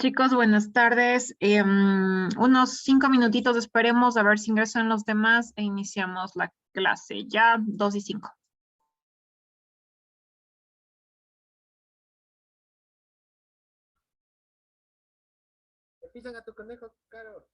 Chicos, buenas tardes. Unos 5 minutitos esperemos a ver si ingresan los demás e iniciamos la clase. Ya 2:05. Le pisan a tu conejo, Caro.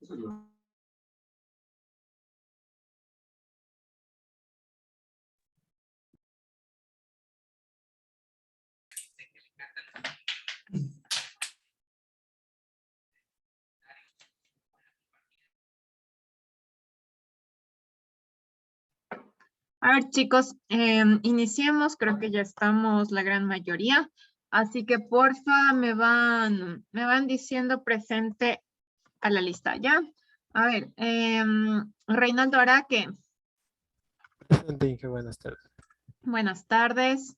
A ver, chicos, iniciemos. Creo que ya estamos la gran mayoría. Así que porfa, me van diciendo presente a la lista, ¿ya? A ver, Reinaldo Araque, Presente, Inge, buenas tardes. buenas tardes.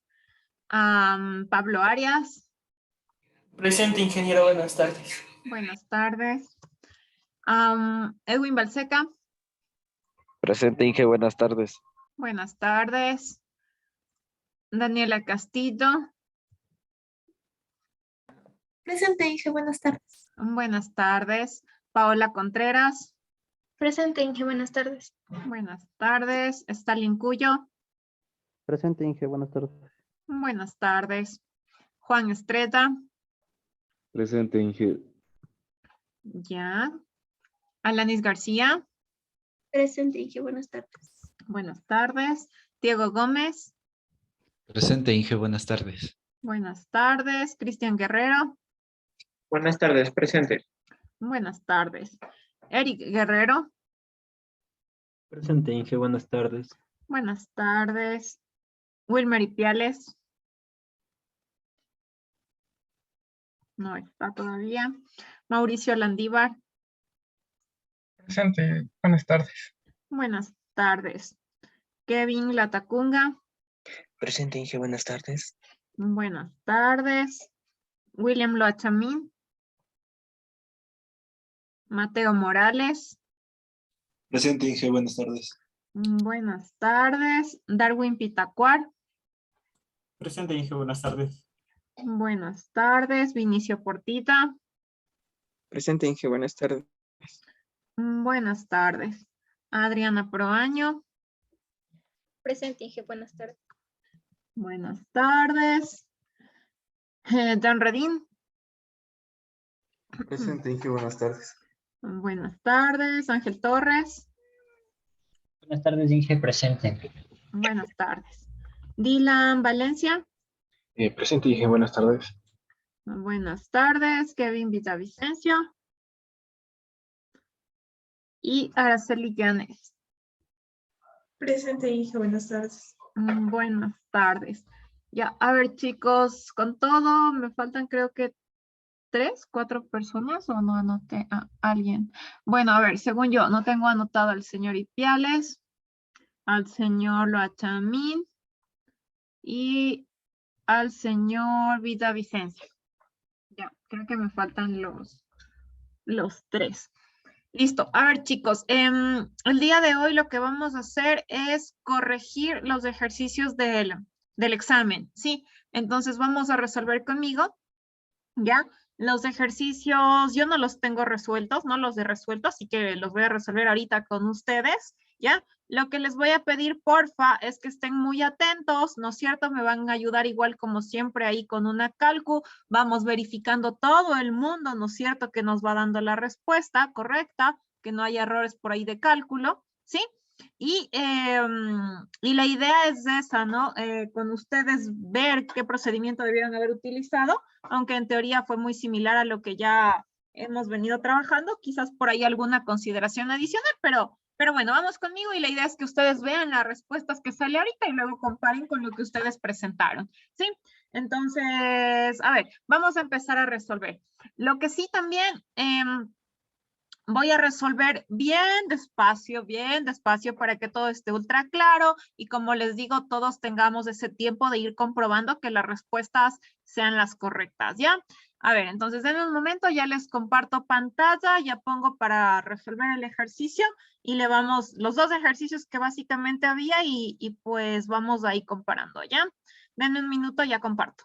Pablo Arias, Presente, ingeniero, buenas tardes. buenas tardes. Edwin Balseca, Presente, Inge, buenas tardes. buenas tardes. Daniela Castillo, Presente, Inge, buenas tardes. buenas tardes. Paola Contreras, Presente, Inge, buenas tardes. buenas tardes. Stalin Cuyo, Presente, Inge, buenas tardes. buenas tardes. Juan Estreta, Presente, Inge. ya. Alanis García, Presente, Inge, buenas tardes. buenas tardes. Diego Gómez, Presente, Inge, buenas tardes. buenas tardes. Cristian Guerrero, Buenas tardes, presente. buenas tardes. Eric Guerrero, Presente, Inge, buenas tardes. buenas tardes. Wilmer Ipiales, no está todavía. Mauricio Landívar, Presente, buenas tardes. buenas tardes. Kevin Latacunga, Presente, Inge, buenas tardes. buenas tardes. William Loachamín, Mateo Morales, Presente, Inge, buenas tardes. buenas tardes. Darwin Pitacuar, Presente, Inge, buenas tardes. buenas tardes. Vinicio Portita, Presente, Inge, buenas tardes. buenas tardes. Adriana Proaño, Presente, Inge, buenas tardes. buenas tardes. Dan Redín, Presente, Inge, buenas tardes. buenas tardes. Ángel Torres, Buenas tardes, Inge, presente. buenas tardes. Dylan Valencia, Presente, Inge, buenas tardes. buenas tardes. Kevin Villavicencio y Araceli Llanes. Presente, Inge, buenas tardes. Buenas tardes. Ya, a ver, chicos, con todo, me faltan creo que 3, 4 personas o no anoté a alguien. Bueno, a ver, según yo, no tengo anotado al señor Ipiales, al señor Loachamín y al señor Villavicencio. Ya, creo que me faltan los 3. Listo. A ver, chicos, el día de hoy lo que vamos a hacer es corregir los ejercicios del examen, ¿sí? Entonces vamos a resolver conmigo, ¿ya? Los ejercicios yo no los tengo resueltos, no los he resuelto, así que los voy a resolver ahorita con ustedes, ¿ya? Lo que les voy a pedir, porfa, es que estén muy atentos, ¿no es cierto? Me van a ayudar igual como siempre ahí con una calcu, vamos verificando todo el mundo, ¿no es cierto? Que nos va dando la respuesta correcta, que no haya errores por ahí de cálculo, ¿sí? Y la idea es esa, ¿no? Con ustedes ver qué procedimiento debieron haber utilizado, aunque en teoría fue muy similar a lo que ya hemos venido trabajando, quizás por ahí alguna consideración adicional, pero bueno, vamos conmigo y la idea es que ustedes vean las respuestas que sale ahorita y luego comparen con lo que ustedes presentaron, ¿sí? Entonces, a ver, vamos a empezar a resolver. Lo que sí también voy a resolver bien despacio para que todo esté ultra claro y como les digo, todos tengamos ese tiempo de ir comprobando que las respuestas sean las correctas, ¿ya? A ver, entonces en un momento ya les comparto pantalla, ya pongo para resolver el ejercicio y le vamos los 2 ejercicios que básicamente había y pues vamos ahí comparando, ¿ya? Denme un minuto, ya comparto.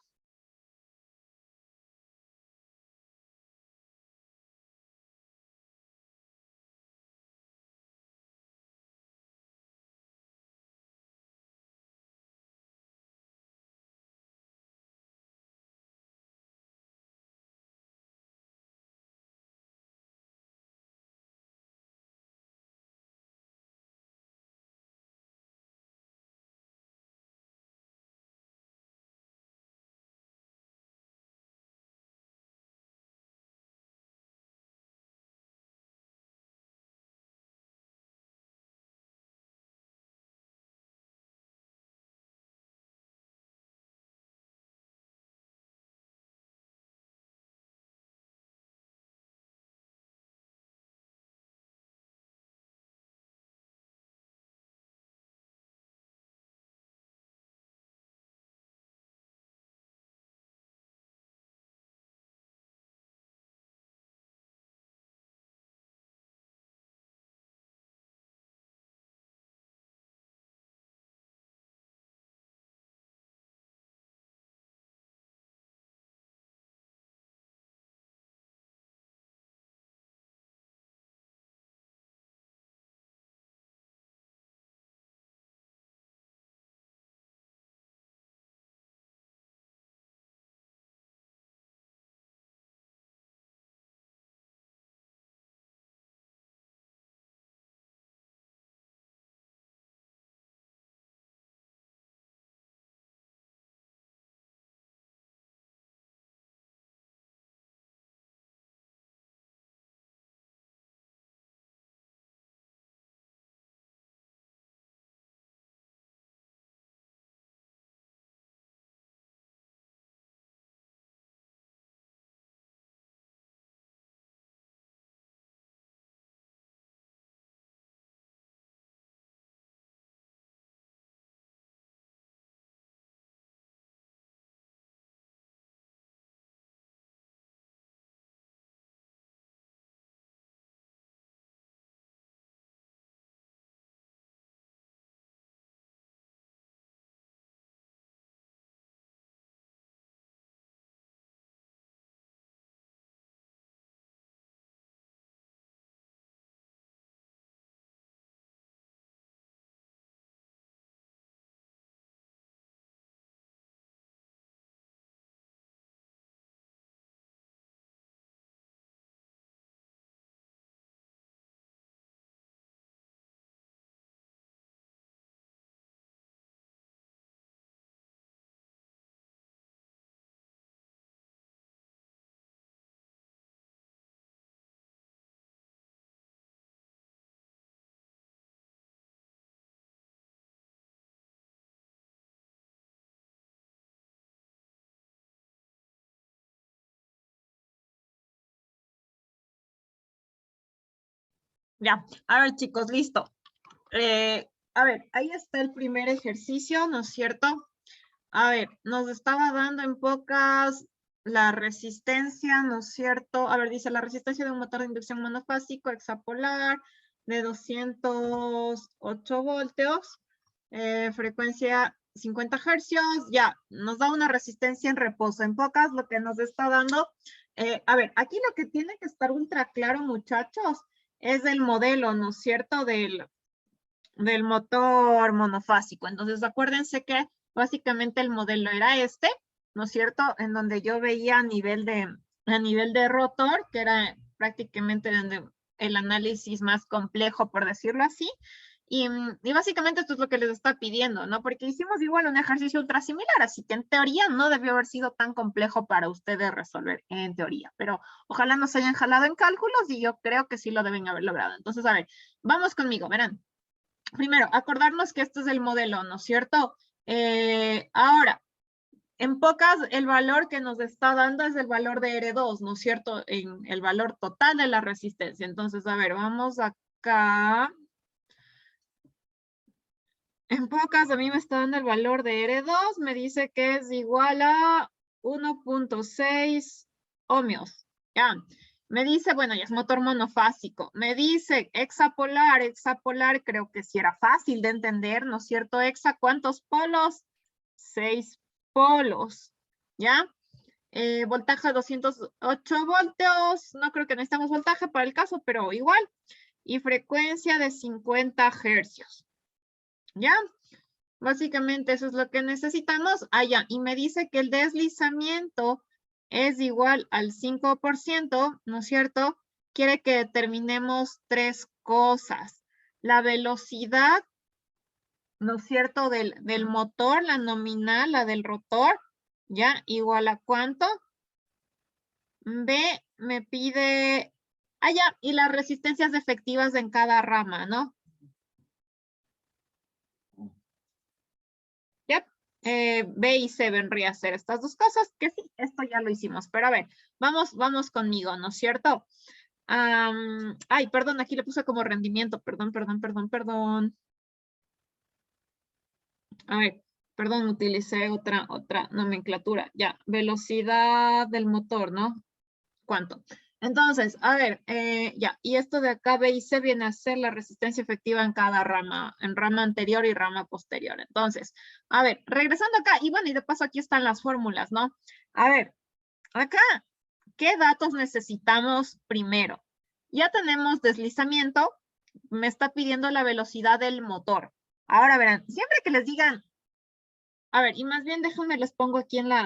Ya, a ver chicos, listo. A ver, ahí está el primer ejercicio, ¿no es cierto? A ver, nos estaba dando en pocas la resistencia, ¿no es cierto? A ver, dice la resistencia de un motor de inducción monofásico hexapolar de 208 voltios, frecuencia 50 hercios, ya, nos da una resistencia en reposo. En pocas, lo que nos está dando, a ver, aquí lo que tiene que estar ultra claro, muchachos, es el modelo, ¿no es cierto? Del motor monofásico. Entonces, acuérdense que básicamente el modelo era este, ¿no es cierto? En donde yo veía a nivel de rotor, que era prácticamente donde el análisis más complejo, por decirlo así. Y básicamente esto es lo que les está pidiendo, ¿no? Porque hicimos igual un ejercicio ultra similar, así que en teoría no debió haber sido tan complejo para ustedes resolver, en teoría. Pero ojalá no se hayan jalado en cálculos y yo creo que sí lo deben haber logrado. Entonces, a ver, vamos conmigo, verán. Primero, acordarnos que este es el modelo, ¿no es cierto? Ahora, en pocas, el valor que nos está dando es el valor de R2, ¿no es cierto? En el valor total de la resistencia. Entonces, a ver, vamos acá. En pocas, a mí me está dando el valor de R2, me dice que es igual a 1.6 ohmios. Ya. Me dice, bueno, ya es motor monofásico. Me dice hexapolar, creo que sí era fácil de entender, ¿no es cierto? Hexa, ¿cuántos polos? 6 polos, ¿ya? Voltaje 208 voltios, no creo que necesitamos voltaje para el caso, pero igual. Y frecuencia de 50 hercios, ¿ya? Básicamente eso es lo que necesitamos. Ya, y me dice que el deslizamiento es igual al 5%, ¿no es cierto? Quiere que determinemos tres cosas. La velocidad, ¿no es cierto? Del motor, la nominal, la del rotor, ¿ya? Igual a ¿cuánto? B me pide, ya, y las resistencias efectivas en cada rama, ¿no? Yep. B y C vendría a ser estas dos cosas, que sí, esto ya lo hicimos, pero a ver, vamos conmigo, ¿no es cierto? Ay, perdón, aquí le puse como rendimiento, perdón. A ver, perdón, utilicé otra nomenclatura, ya, velocidad del motor, ¿no? ¿Cuánto? Entonces, a ver, ya, y esto de acá, B y C viene a ser la resistencia efectiva en cada rama, en rama anterior y rama posterior. Entonces, a ver, regresando acá, y bueno, y de paso aquí están las fórmulas, ¿no? A ver, acá, ¿qué datos necesitamos primero? Ya tenemos deslizamiento, me está pidiendo la velocidad del motor. Ahora verán, siempre que les digan, a ver, y más bien déjenme les pongo aquí en lo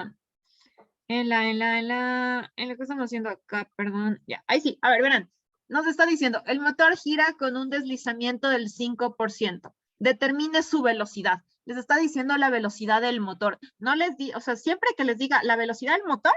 que estamos haciendo acá, perdón, ya, ahí sí, a ver, verán, nos está diciendo, el motor gira con un deslizamiento del 5%, determine su velocidad, les está diciendo la velocidad del motor, no les di, o sea, siempre que les diga la velocidad del motor,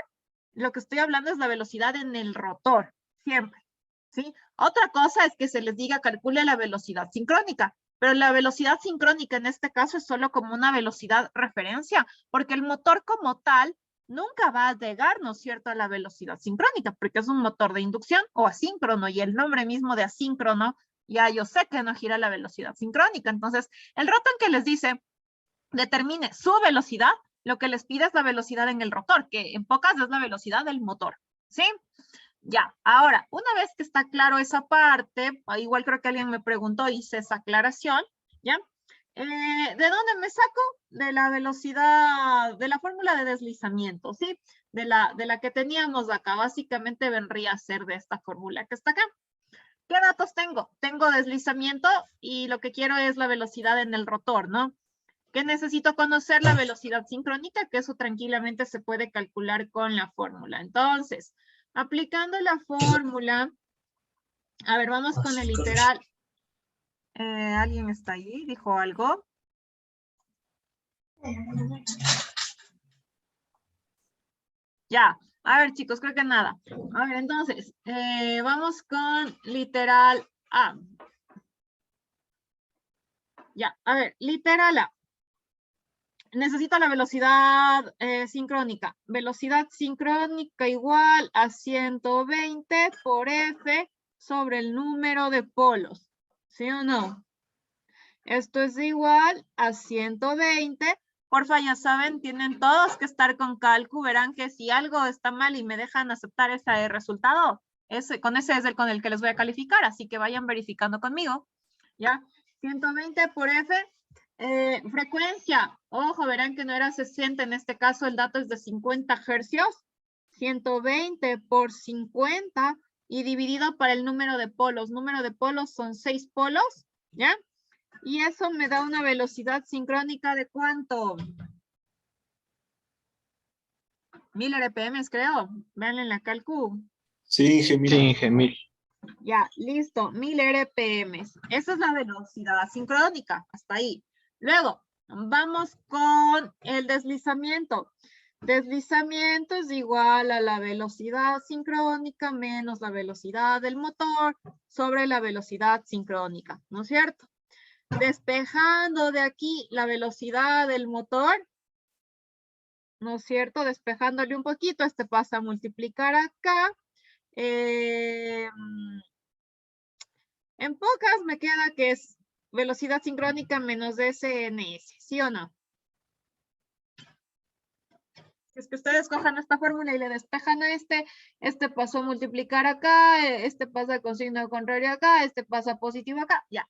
lo que estoy hablando es la velocidad en el rotor, siempre, ¿sí? Otra cosa es que se les diga calcule la velocidad sincrónica, pero la velocidad sincrónica en este caso es solo como una velocidad referencia, porque el motor como tal nunca va a llegar, ¿no es cierto?, a la velocidad sincrónica, porque es un motor de inducción o asíncrono, y el nombre mismo de asíncrono, ya yo sé que no gira a la velocidad sincrónica. Entonces, el rotor que les dice, determine su velocidad, lo que les pide es la velocidad en el rotor, que en pocas es la velocidad del motor, ¿sí? Ya, ahora, una vez que está claro esa parte, igual creo que alguien me preguntó, hice esa aclaración, ¿ya? ¿De dónde me saco? De la velocidad, de la fórmula de deslizamiento, ¿sí? De la que teníamos acá, básicamente vendría a ser de esta fórmula que está acá. ¿Qué datos tengo? Tengo deslizamiento y lo que quiero es la velocidad en el rotor, ¿no? ¿Qué necesito conocer? La velocidad sincrónica, que eso tranquilamente se puede calcular con la fórmula. Entonces, aplicando la fórmula, a ver, vamos con el literal. ¿Alguien está ahí? ¿Dijo algo? Ya, a ver chicos, creo que nada. A ver, entonces, vamos con literal A. Ya, a ver, literal A. Necesito la velocidad sincrónica. Velocidad sincrónica igual a 120 por F sobre el número de polos. ¿Sí o no? Esto es igual a 120. Porfa, ya saben, tienen todos que estar con cálculo. Verán que si algo está mal y me dejan aceptar ese resultado, con ese es el con el que les voy a calificar. Así que vayan verificando conmigo. ¿Ya? 120 por F. Frecuencia. Ojo, verán que no era 60. En este caso el dato es de 50 hercios. 120 por 50 y dividido para el número de polos. Número de polos son 6 polos. ¿Ya? Y eso me da una velocidad sincrónica de ¿cuánto? 1000 RPM, creo. Vean en la calcu. Sí, Inge, 1000. Sí, Inge, 1000. Ya, listo. 1000 RPM. Esa es la velocidad sincrónica. Hasta ahí. Luego, vamos con el deslizamiento. Deslizamiento es igual a la velocidad sincrónica menos la velocidad del motor sobre la velocidad sincrónica. ¿No es cierto? Despejando de aquí la velocidad del motor, ¿no es cierto? Despejándole un poquito, este pasa a multiplicar acá. En pocas me queda que es velocidad sincrónica menos SNS, ¿sí o no? Es que ustedes cojan esta fórmula y le despejan a este pasó a multiplicar acá, este pasa con signo contrario acá, este pasa positivo acá, ya.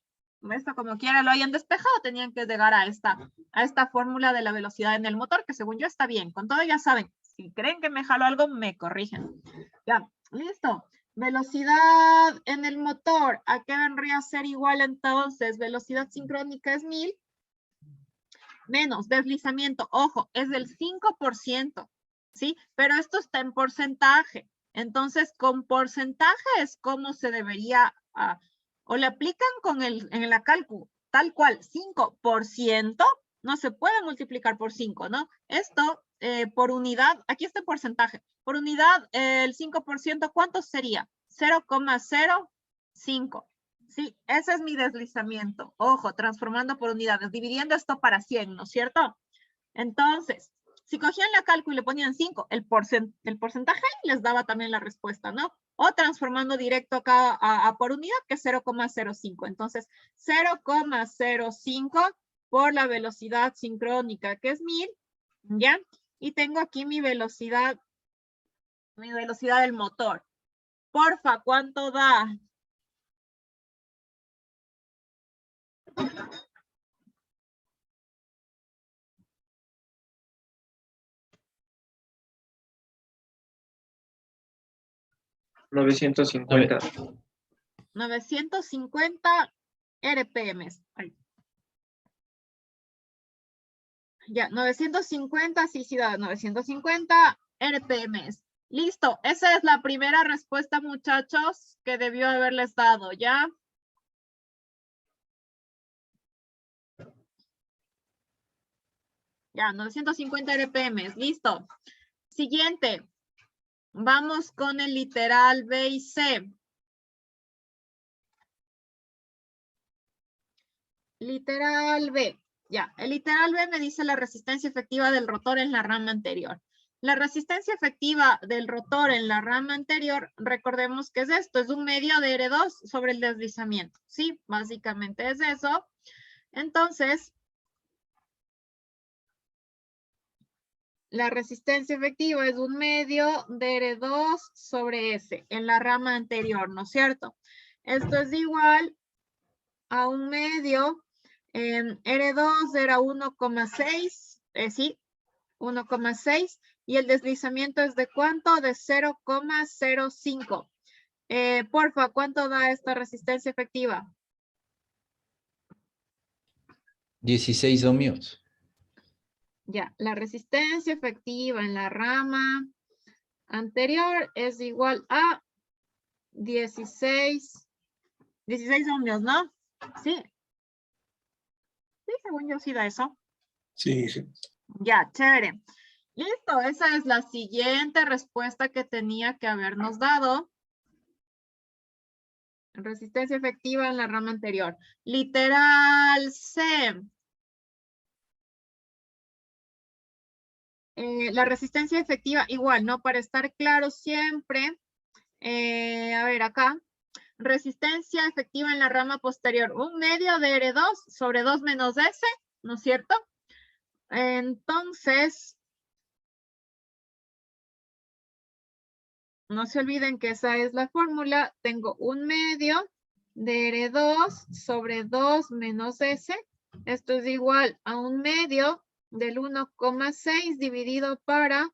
Esto como quiera lo hayan despejado, tenían que llegar a esta fórmula de la velocidad en el motor, que según yo está bien. Con todo ya saben, si creen que me jalo algo, me corrigen. Ya, listo. Velocidad en el motor, ¿a qué vendría a ser igual entonces? Velocidad sincrónica es 1000 menos deslizamiento. Ojo, es del 5%, ¿sí? Pero esto está en porcentaje. Entonces, con porcentaje es como se debería... o le aplican en la cálculo, tal cual, 5%, no se puede multiplicar por 5, ¿no? Esto por unidad, aquí está el porcentaje, por unidad el 5%, ¿cuánto sería? 0,05, ¿sí? Ese es mi deslizamiento, ojo, transformando por unidades, dividiendo esto para 100, ¿no es cierto? Entonces, si cogían la cálculo y le ponían 5, el porcentaje les daba también la respuesta, ¿no? O transformando directo acá a por unidad, que es 0,05. Entonces, 0,05 por la velocidad sincrónica, que es 1000, ¿ya? Y tengo aquí mi velocidad del motor. Porfa, ¿cuánto da? $950. 950 RPM. Ay. Ya, 950, sí, da 950 RPM. Listo, esa es la primera respuesta, muchachos, que debió haberles dado, ¿ya? Ya, 950 RPM, listo. Siguiente, vamos con el literal B y C. Literal B. Ya, el literal B me dice la resistencia efectiva del rotor en la rama anterior. La resistencia efectiva del rotor en la rama anterior, recordemos que es esto, es un medio de R2 sobre el deslizamiento. Sí, básicamente es eso. Entonces, la resistencia efectiva es un medio de R2 sobre S en la rama anterior, ¿no es cierto? Esto es igual a un medio en R2 era 1,6, sí, 1,6 y el deslizamiento es de ¿cuánto? De 0,05. Porfa, ¿cuánto da esta resistencia efectiva? 16 ohmios. Ya, la resistencia efectiva en la rama anterior es igual a 16 ohmios, ¿no? Sí. Sí, según yo sí da eso. Sí, sí. Ya, chévere. Listo, esa es la siguiente respuesta que tenía que habernos dado. Resistencia efectiva en la rama anterior. Literal C. La resistencia efectiva igual, ¿no? Para estar claro siempre. A ver, acá. resistencia efectiva en la rama posterior. 1/2 de R2 sobre 2 menos S, ¿no es cierto? Entonces, no se olviden que esa es la fórmula. Tengo 1/2 de R2 sobre 2 menos S. Esto es igual a 1/2 del 1,6 dividido para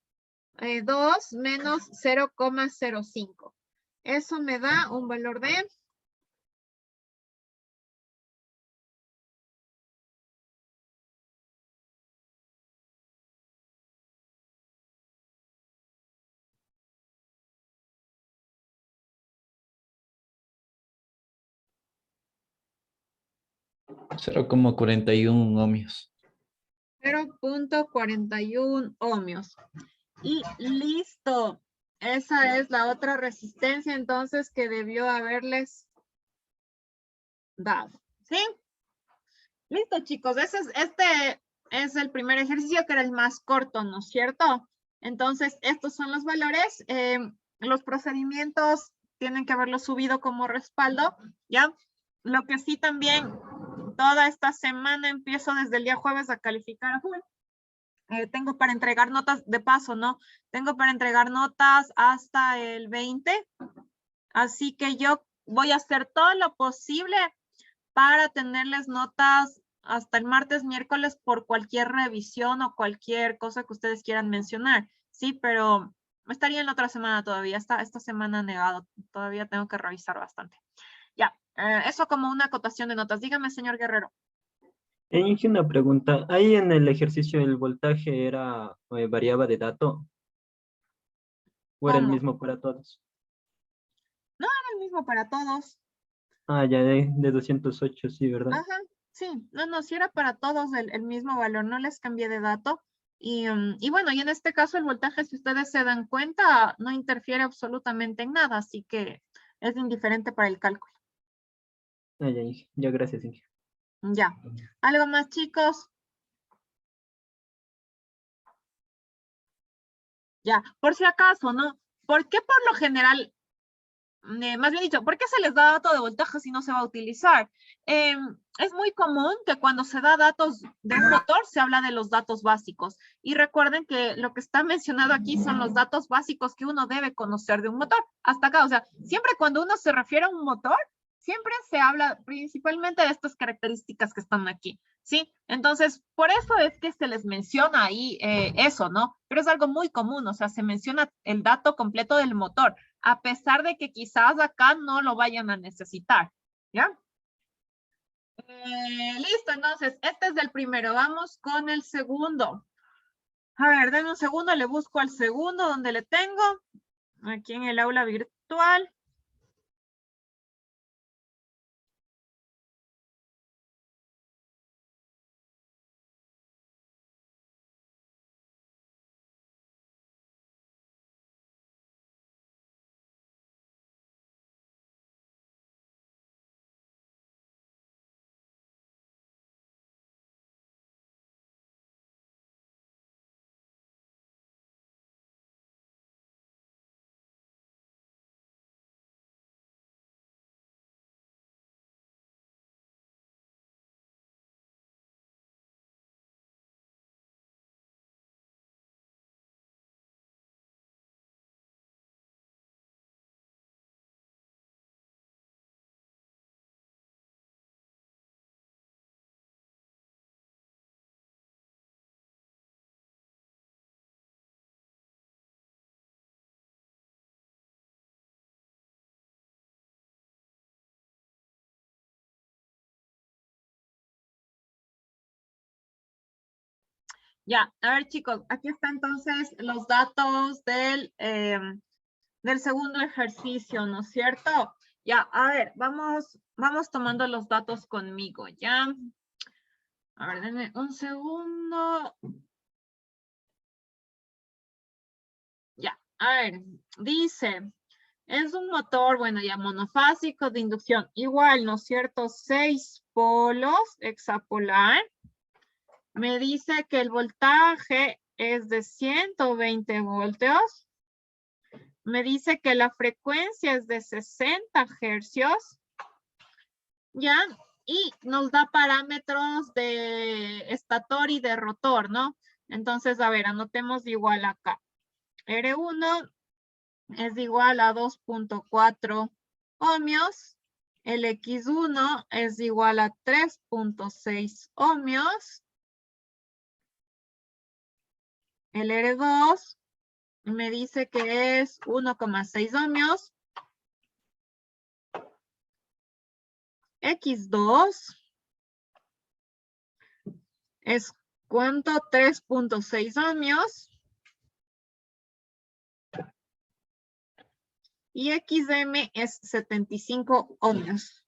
2 menos 0,05. Eso me da un valor de 0,41 ohmios. 0,41 ohmios. Y listo. Esa es la otra resistencia entonces que debió haberles dado. ¿Sí? Listo, chicos. Este es el primer ejercicio que era el más corto, ¿no es cierto? Entonces, estos son los valores. Los procedimientos tienen que haberlo subido como respaldo, ¿ya? Lo que sí también, toda esta semana empiezo desde el día jueves a calificar a full. Tengo para entregar notas de paso, ¿no? Tengo para entregar notas hasta el 20. Así que yo voy a hacer todo lo posible para tenerles notas hasta el martes, miércoles por cualquier revisión o cualquier cosa que ustedes quieran mencionar. Sí, pero estaría en la otra semana todavía. Esta semana negado. Todavía tengo que revisar bastante. Ya, eso como una acotación de notas. Dígame, señor Guerrero. Inge, una pregunta. Ahí en el ejercicio el voltaje era variaba de dato. ¿O era el ¿Cómo? mismo para todos? No, era el mismo para todos. Ah, ya de 208, sí, ¿verdad? Ajá, sí. No, sí era para todos el mismo valor. No les cambié de dato. Y bueno, y en este caso el voltaje, si ustedes se dan cuenta, no interfiere absolutamente en nada. Así que es indiferente para el cálculo. Ah, ya, Inge. Ya, gracias, Inge. Ya. ¿Algo más, chicos? Ya, por si acaso, ¿no? ¿Por qué por lo general, más bien dicho, por qué se les da dato de voltaje si no se va a utilizar? Es muy común que cuando se da datos de un motor se habla de los datos básicos. Y recuerden que lo que está mencionado aquí son los datos básicos que uno debe conocer de un motor. Hasta acá, o sea, siempre cuando uno se refiere a un motor, siempre se habla principalmente de estas características que están aquí, ¿sí? Entonces, por eso es que se les menciona ahí eso, ¿no? Pero es algo muy común, o sea, se menciona el dato completo del motor, a pesar de que quizás acá no lo vayan a necesitar, ¿ya? Listo, entonces, este es el primero. Vamos con el segundo. A ver, denme un segundo, le busco al segundo donde le tengo, aquí en el aula virtual. Ya, a ver chicos, aquí están entonces los datos del segundo ejercicio, ¿no es cierto? Ya, a ver, vamos tomando los datos conmigo, ¿ya? A ver, denme un segundo. Ya, a ver, dice, es un motor, bueno, ya monofásico de inducción, igual, ¿no es cierto? 6 polos, hexapolar. Me dice que el voltaje es de 120 voltios. me dice que la frecuencia es de 60 hercios, ¿ya? Y nos da parámetros de estator y de rotor, ¿no? Entonces, a ver, anotemos igual acá. R1 es igual a 2.4 ohmios. El X1 es igual a 3.6 ohmios. El R2 me dice que es 1,6 ohmios. X2 es ¿cuánto? 3.6 ohmios. Y XM es 75 ohmios.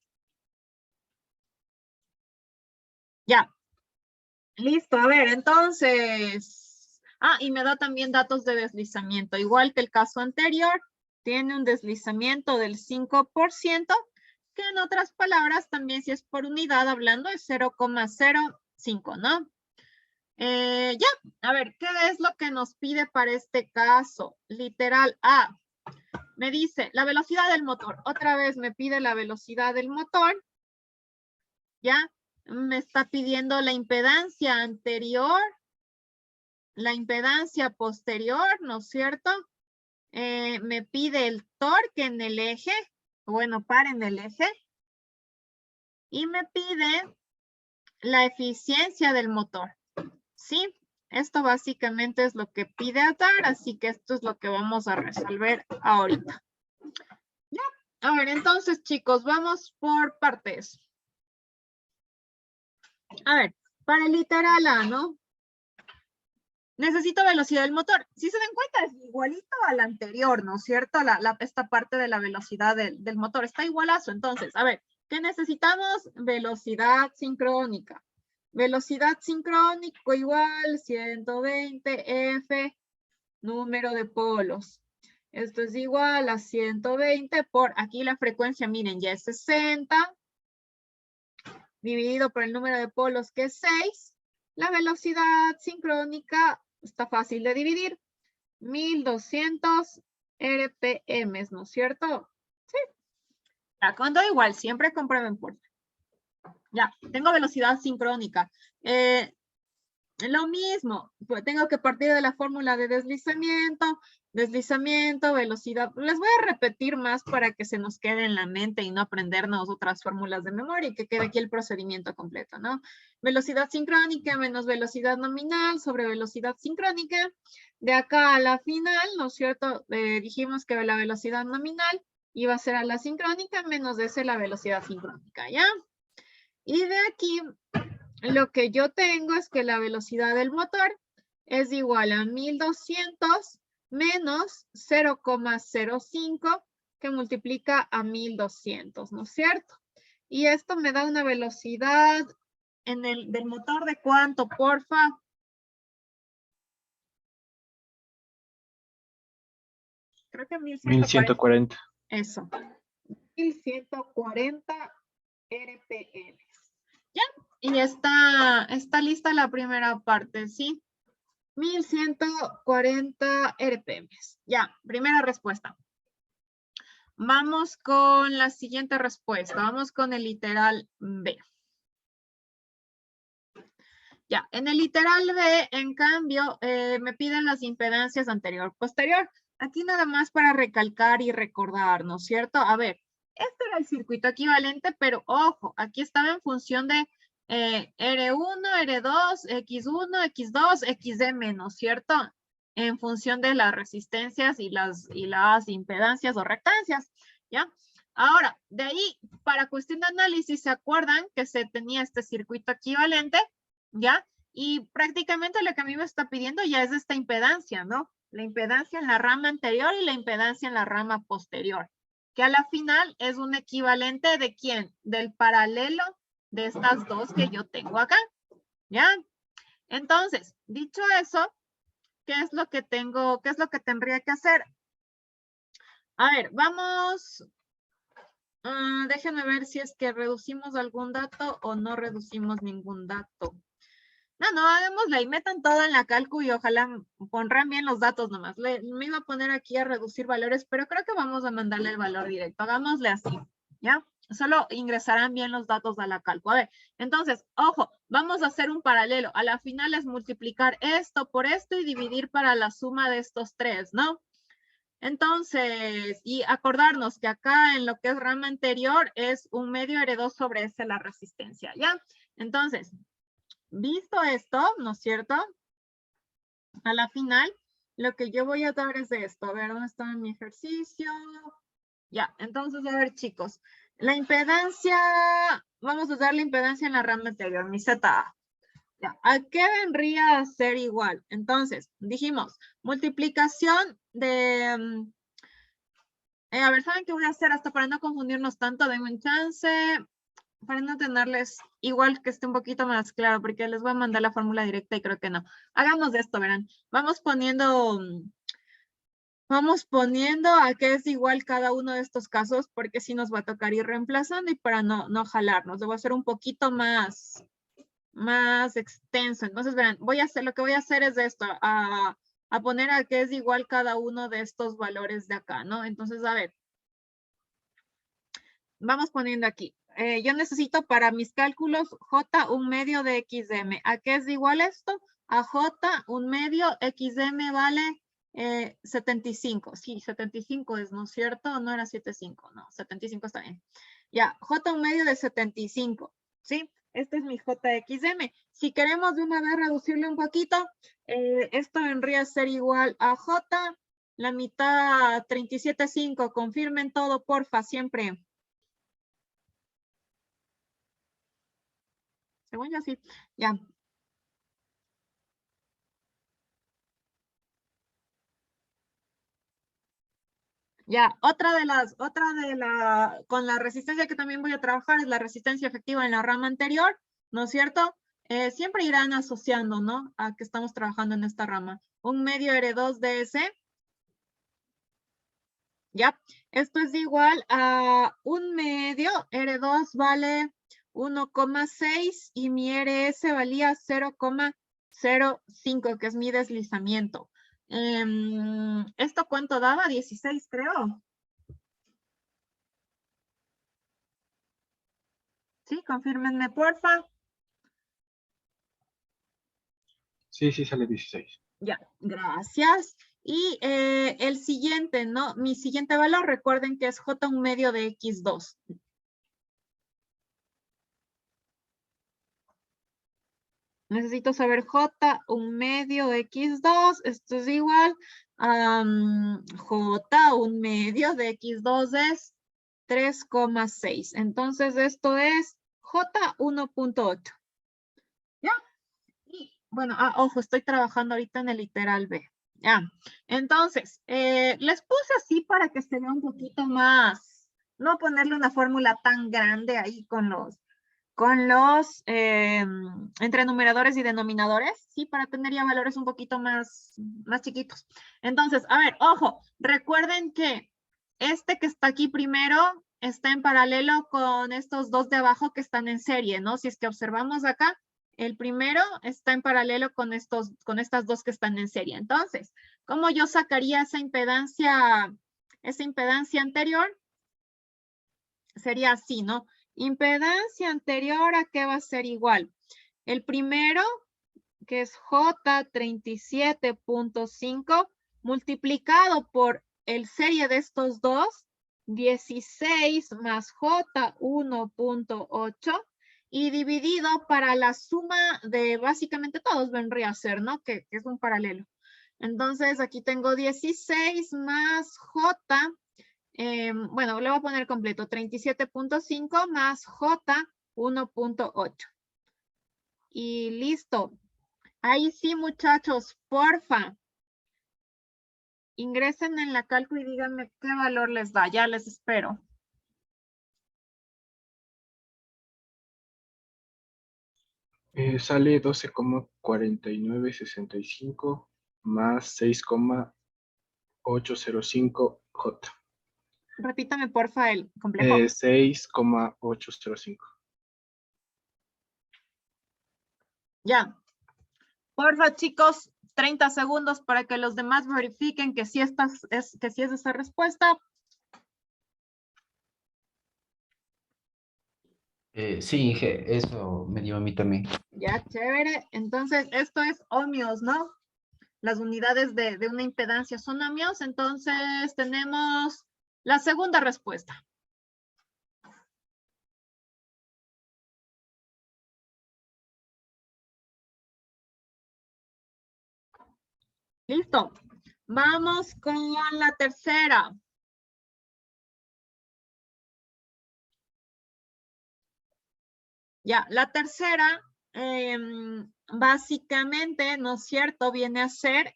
Ya. Listo, a ver, entonces. Y me da también datos de deslizamiento. Igual que el caso anterior, tiene un deslizamiento del 5%, que en otras palabras, también si es por unidad hablando, es 0,05, ¿no? Ya, a ver, ¿qué es lo que nos pide para este caso? Literal A. Me dice la velocidad del motor. Otra vez me pide la velocidad del motor. Ya, me está pidiendo la impedancia anterior, la impedancia posterior, ¿no es cierto? Me pide el torque en el eje, bueno, par en el eje. Y me pide la eficiencia del motor. ¿Sí? Esto básicamente es lo que pide ATAR, así que esto es lo que vamos a resolver ahorita. Ya, a ver, entonces chicos, vamos por partes. A ver, para el literal A, ¿no? Necesito velocidad del motor. Si se dan cuenta, es igualito al anterior, ¿no es cierto? Esta parte de la velocidad del motor está igualazo. Entonces, a ver, ¿qué necesitamos? Velocidad sincrónica. Velocidad sincrónico igual 120 F número de polos. Esto es igual a 120 por, aquí la frecuencia, miren, ya es 60, dividido por el número de polos que es 6. La velocidad sincrónica está fácil de dividir. 1200 RPM, ¿no es cierto? Sí. Ya, cuando igual, siempre comprueben por. Ya, tengo velocidad sincrónica. Lo mismo, pues tengo que partir de la fórmula de deslizamiento, velocidad. Les voy a repetir más para que se nos quede en la mente y no aprendernos otras fórmulas de memoria y que quede aquí el procedimiento completo, ¿no? Velocidad sincrónica menos velocidad nominal sobre velocidad sincrónica. De acá a la final, ¿no es cierto? Dijimos que la velocidad nominal iba a ser a la sincrónica menos de ese la velocidad sincrónica, ¿ya? Y de aquí, lo que yo tengo es que la velocidad del motor es igual a 1200 menos 0,05 que multiplica a 1200, ¿no es cierto? Y esto me da una velocidad del motor de ¿cuánto, porfa? Creo que 1140. Eso. 1140 RPM. ¿Ya? Y está lista la primera parte, ¿sí? 1140 RPM. Ya, primera respuesta. Vamos con la siguiente respuesta. Vamos con el literal B. Ya, en el literal B, en cambio, me piden las impedancias anterior-posterior. Aquí nada más para recalcar y recordar, ¿no es cierto? A ver, este era el circuito equivalente, pero ojo, aquí estaba en función de R1, R2, X1, X2, XM, ¿no es cierto? En función de las resistencias y las impedancias o reactancias, ¿ya? Ahora, de ahí, para cuestión de análisis, ¿se acuerdan que se tenía este circuito equivalente? ¿Ya? Y prácticamente lo que a mí me está pidiendo ya es esta impedancia, ¿no? La impedancia en la rama anterior y la impedancia en la rama posterior, que a la final es un equivalente de ¿quién? Del paralelo de estas dos que yo tengo acá, ¿ya? Entonces, dicho eso, ¿qué es lo que tendría que hacer? A ver, vamos, déjenme ver si es que reducimos algún dato o no reducimos ningún dato. No, hagámosle y metan todo en la calcu y ojalá pondrán bien los datos nomás. Me iba a poner aquí a reducir valores, pero creo que vamos a mandarle el valor directo. Hagámosle así, ¿ya? Solo ingresarán bien los datos a la calcu. A ver, entonces, ojo, vamos a hacer un paralelo. A la final es multiplicar esto por esto y dividir para la suma de estos tres, ¿no? Entonces, y acordarnos que acá en lo que es rama anterior es 1/2 R2 sobre S la resistencia, ¿ya? Entonces, visto esto, ¿no es cierto? A la final, lo que yo voy a dar es esto. A ver, ¿dónde está mi ejercicio? Ya, entonces, a ver, chicos. La impedancia, vamos a usar la impedancia en la rama anterior, mi ZA. Ya, ¿a qué vendría a ser igual? Entonces, dijimos, multiplicación de... a ver, ¿saben qué voy a hacer? Hasta para no confundirnos tanto, denme un chance, para no tenerles igual que esté un poquito más claro, porque les voy a mandar la fórmula directa y creo que no. Hagamos esto, verán. Vamos poniendo a qué es igual cada uno de estos casos, porque si nos va a tocar ir reemplazando y para no jalarnos. Lo voy a hacer un poquito más extenso. Entonces, verán, lo que voy a hacer es esto, a poner a qué es igual cada uno de estos valores de acá, ¿no? Entonces, a ver. Vamos poniendo aquí. Yo necesito para mis cálculos J 1/2 de XM. ¿A qué es igual esto? A J 1/2 XM vale 75. Sí, 75 es, ¿no es cierto? No era 75, no, 75 está bien. Ya, J 1/2 de 75, ¿sí? Este es mi JXM. Si queremos de una vez reducirle un poquito, esto vendría a ser igual a J, la mitad 37.5. Confirmen todo, porfa, siempre. Según yo sí, ya. Ya, con la resistencia que también voy a trabajar es la resistencia efectiva en la rama anterior, ¿no es cierto? Siempre irán asociando, ¿no? A que estamos trabajando en esta rama. 1/2 R2 DS. Ya, esto es igual a 1/2 R2 vale 1,6 y mi RS valía 0,05, que es mi deslizamiento. ¿Esto cuánto daba? 16, creo. Sí, confírmenme, porfa. Sí, sí, sale 16. Ya, gracias. Y el siguiente, ¿no? Mi siguiente valor, recuerden que es J 1/2 de X2. Necesito saber J 1/2 de X2. Esto es igual a J 1/2 de X2 es 3,6. Entonces esto es J 1.8. ¿Ya? Y bueno, ojo, estoy trabajando ahorita en el literal B. Ya. Entonces, les puse así para que se vea un poquito más, no ponerle una fórmula tan grande ahí con los entre numeradores y denominadores, sí, para tener ya valores un poquito más chiquitos. Entonces, a ver, ojo, recuerden que este que está aquí primero está en paralelo con estos dos de abajo que están en serie, ¿no? Si es que observamos acá, el primero está en paralelo con estas dos que están en serie. Entonces, ¿cómo yo sacaría esa impedancia anterior? Sería así, ¿no? Impedancia anterior, ¿a qué va a ser igual? El primero, que es J 37.5, multiplicado por el serie de estos dos, 16 más J 1.8, y dividido para la suma de básicamente todos vendría a ser, ¿no? Que es un paralelo. Entonces, aquí tengo 16 más J, bueno, le voy a poner completo, 37.5 más J 1.8. Y listo. Ahí sí, muchachos, porfa. Ingresen en la calco y díganme qué valor les da. Ya les espero. Sale 12,4965 más 6,805 J. Repítame, porfa, el complejo. 6,805. Ya. Porfa, chicos, 30 segundos para que los demás verifiquen que sí es esa respuesta. Sí, Inge, eso me dio a mí también. Ya, chévere. Entonces, esto es ohmios, ¿no? Las unidades de una impedancia son ohmios. Entonces, tenemos la segunda respuesta. Listo. Vamos con la tercera. Ya, la tercera, básicamente, ¿no es cierto? Viene a ser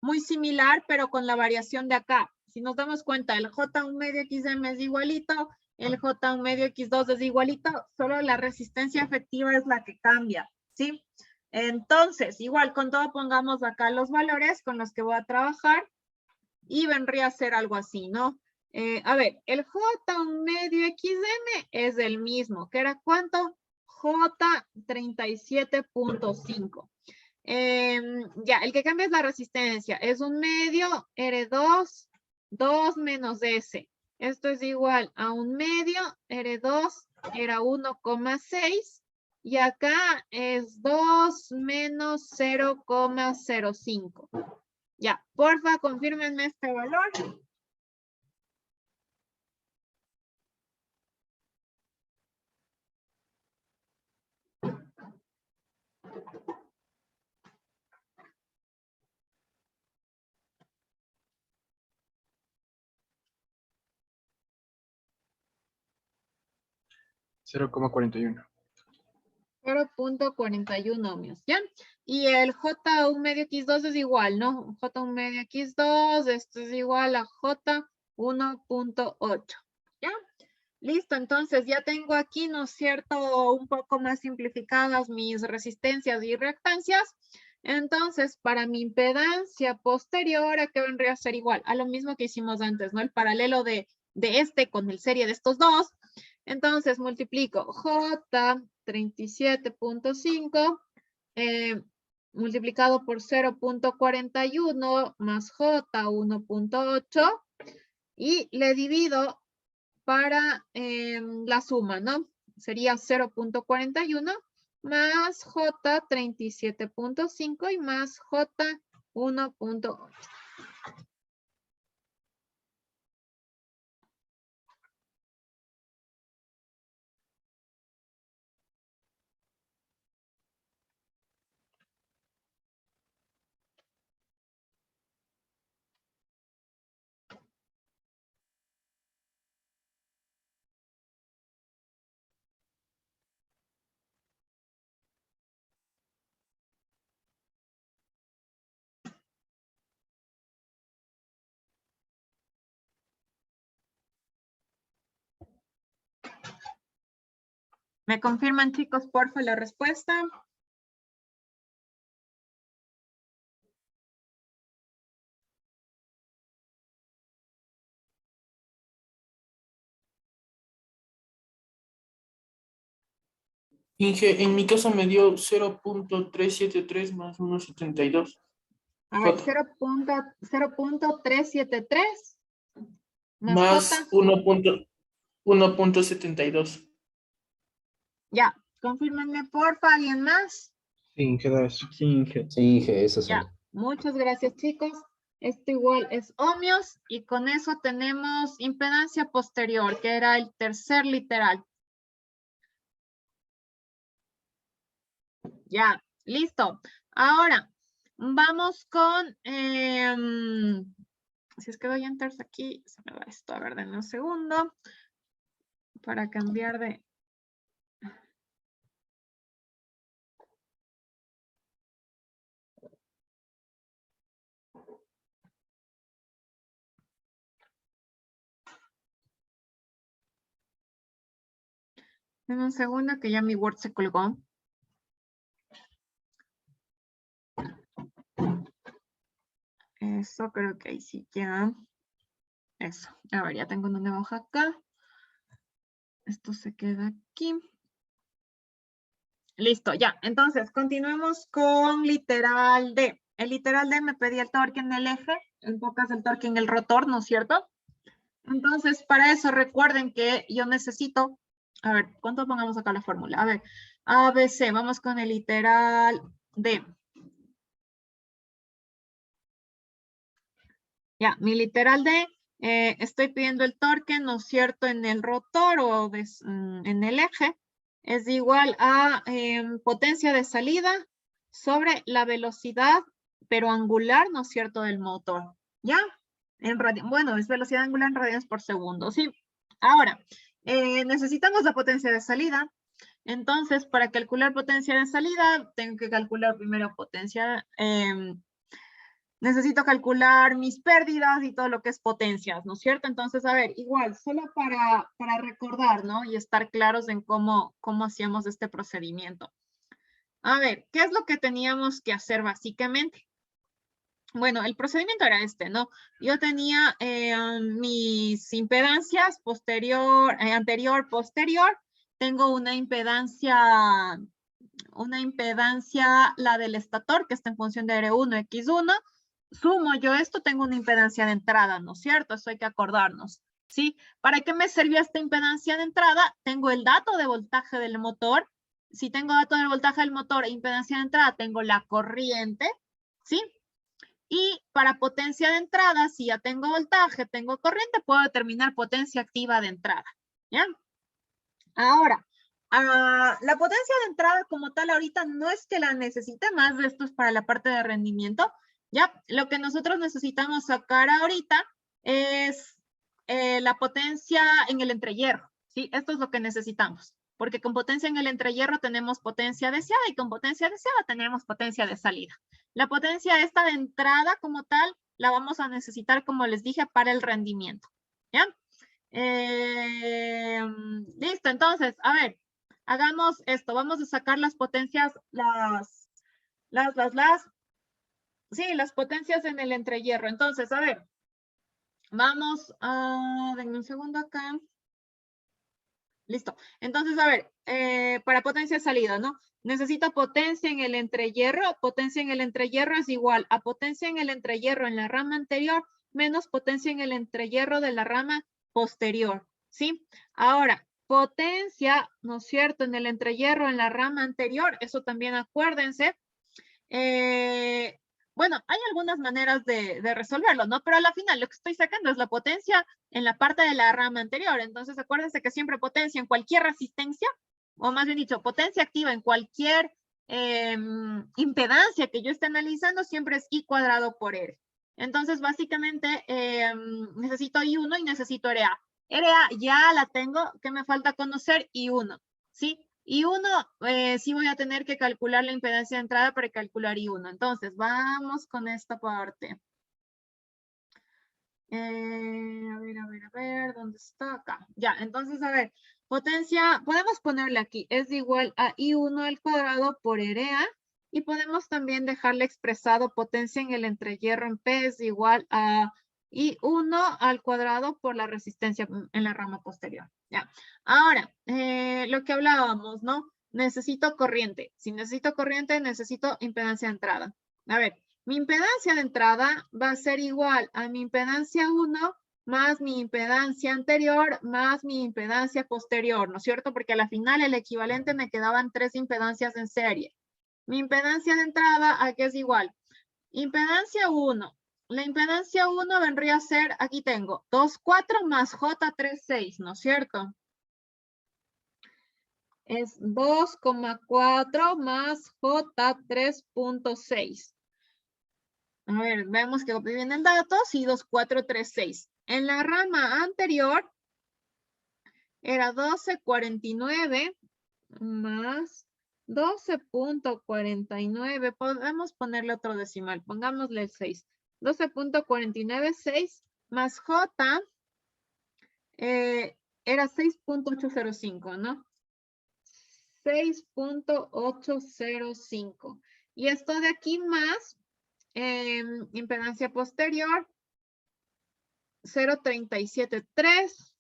muy similar, pero con la variación de acá. Si nos damos cuenta, el J1 medio XM es igualito, el J1 medio X2 es igualito, solo la resistencia efectiva es la que cambia, ¿sí? Entonces, igual con todo pongamos acá los valores con los que voy a trabajar y vendría a ser algo así, ¿no? A ver, el J1 medio XM es el mismo, que era ¿cuánto? J37.5. Ya, el que cambia es la resistencia. Es un medio R2, 2 menos S. Esto es igual a un medio R2, era 1,6. Y acá es 2 menos 0,05. Ya, porfa, confírmenme este valor. $0,41. 0.41 ohmios, ¿ya? Y el J1 medio X2 es igual, ¿no? J1 medio X2, esto es igual a J1.8, ¿ya? Listo, entonces ya tengo aquí, ¿no es cierto?, un poco más simplificadas mis resistencias y reactancias. Entonces, para mi impedancia posterior, ¿a qué vendría a ser igual? A lo mismo que hicimos antes, ¿no? El paralelo de este con el serie de estos dos. Entonces, multiplico J37.5 multiplicado por 0.41 más J1.8 y le divido para la suma, ¿no? Sería 0.41 más J37.5 y más J1.8. ¿Me confirman, chicos, porfa, la respuesta? Inge, en mi caso me dio 0.373 más 1.72. A ver, J. 0.373 más Más J. 1.72. Ya, confírmenme, porfa, ¿alguien más? Sí, Inge, da eso. Sí, Inge. Sí, Inge, eso sale. Ya, muchas gracias, chicos. Esto igual es ohmios y con eso tenemos impedancia posterior, que era el tercer literal. Ya, listo. Ahora, vamos con... si es que doy enter aquí, se me va esto. A ver, denme un segundo. Para cambiar de... Denme un segundo que ya mi Word se colgó. Eso creo que ahí sí ya. Eso. A ver, ya tengo una nueva hoja acá. Esto se queda aquí. Listo, ya. Entonces, continuemos con literal D. El literal D me pedía el torque en el eje, en pocas el torque en el rotor, ¿no es cierto? Entonces, para eso recuerden que yo necesito, a ver, ¿cuánto pongamos acá la fórmula? A ver, ABC, vamos con el literal D. Ya, mi literal D, estoy pidiendo el torque, ¿no es cierto?, en el rotor o en el eje, es igual a potencia de salida sobre la velocidad, pero angular, ¿no es cierto?, del motor. ¿Ya? Bueno, es velocidad angular en radianes por segundo, ¿sí? Ahora, necesitamos la potencia de salida. Entonces, para calcular potencia de salida, tengo que calcular primero potencia, necesito calcular mis pérdidas y todo lo que es potencias, ¿no es cierto? Entonces, a ver, igual, solo para recordar, ¿no? Y estar claros en cómo hacíamos este procedimiento. A ver, ¿qué es lo que teníamos que hacer básicamente? Bueno, el procedimiento era este, ¿no? Yo tenía mis impedancias anterior, posterior. Tengo una impedancia, la del estator, que está en función de R1, X1. Sumo yo esto, tengo una impedancia de entrada, ¿no es cierto? Eso hay que acordarnos, ¿sí? ¿Para qué me servía esta impedancia de entrada? Tengo el dato de voltaje del motor. Si tengo dato de voltaje del motor e impedancia de entrada, tengo la corriente, ¿sí? Y para potencia de entrada, si ya tengo voltaje, tengo corriente, puedo determinar potencia activa de entrada, ¿ya? Ahora, la potencia de entrada como tal ahorita no es que la necesite, más de esto es para la parte de rendimiento, ¿ya? Lo que nosotros necesitamos sacar ahorita es la potencia en el entrehierro, ¿sí? Esto es lo que necesitamos, porque con potencia en el entrehierro tenemos potencia deseada y con potencia deseada tenemos potencia de salida. La potencia esta de entrada como tal la vamos a necesitar, como les dije, para el rendimiento, ¿ya? Listo, entonces, a ver, hagamos esto. Vamos a sacar las potencias, sí, las potencias en el entrehierro. Entonces, a ver, vamos a, denme un segundo acá. Listo. Entonces, a ver, para potencia de salida, ¿no? Necesito potencia en el entrehierro. Potencia en el entrehierro es igual a potencia en el entrehierro en la rama anterior menos potencia en el entrehierro de la rama posterior, ¿sí? Ahora, potencia, ¿no es cierto?, en el entrehierro en la rama anterior, eso también acuérdense. Bueno, hay algunas maneras de resolverlo, ¿no? Pero a la final lo que estoy sacando es la potencia en la parte de la rama anterior. Entonces, acuérdense que siempre potencia en cualquier resistencia, o más bien dicho, potencia activa en cualquier impedancia que yo esté analizando, siempre es I cuadrado por R. Entonces, básicamente, necesito I1 y necesito RA. RA ya la tengo, ¿qué me falta conocer? I1, ¿sí? I1, sí voy a tener que calcular la impedancia de entrada para calcular I1. Entonces, vamos con esta parte. A ver, ¿dónde está? Acá. Ya, entonces, a ver, potencia, podemos ponerle aquí, es igual a I1 al cuadrado por RA, y podemos también dejarle expresado potencia en el entrehierro en P es igual a I1 al cuadrado por la resistencia en la rama posterior. Ya. Ahora, lo que hablábamos, ¿no? Necesito corriente. Si necesito corriente, necesito impedancia de entrada. A ver, mi impedancia de entrada va a ser igual a mi impedancia 1 más mi impedancia anterior más mi impedancia posterior, ¿no es cierto? Porque a la final el equivalente me quedaban 3 impedancias en serie. Mi impedancia de entrada, ¿a qué es igual? Impedancia 1. La impedancia 1 vendría a ser, aquí tengo, 2,4 más J36, ¿no es cierto? Es 2,4 más J3.6. A ver, vemos que viene el dato, sí, 2,436. En la rama anterior era 12,49 más 12,49. Podemos ponerle otro decimal, pongámosle el 6. 12,496 más J era 6,805, ¿no? 6,805. Y esto de aquí más impedancia posterior 0,373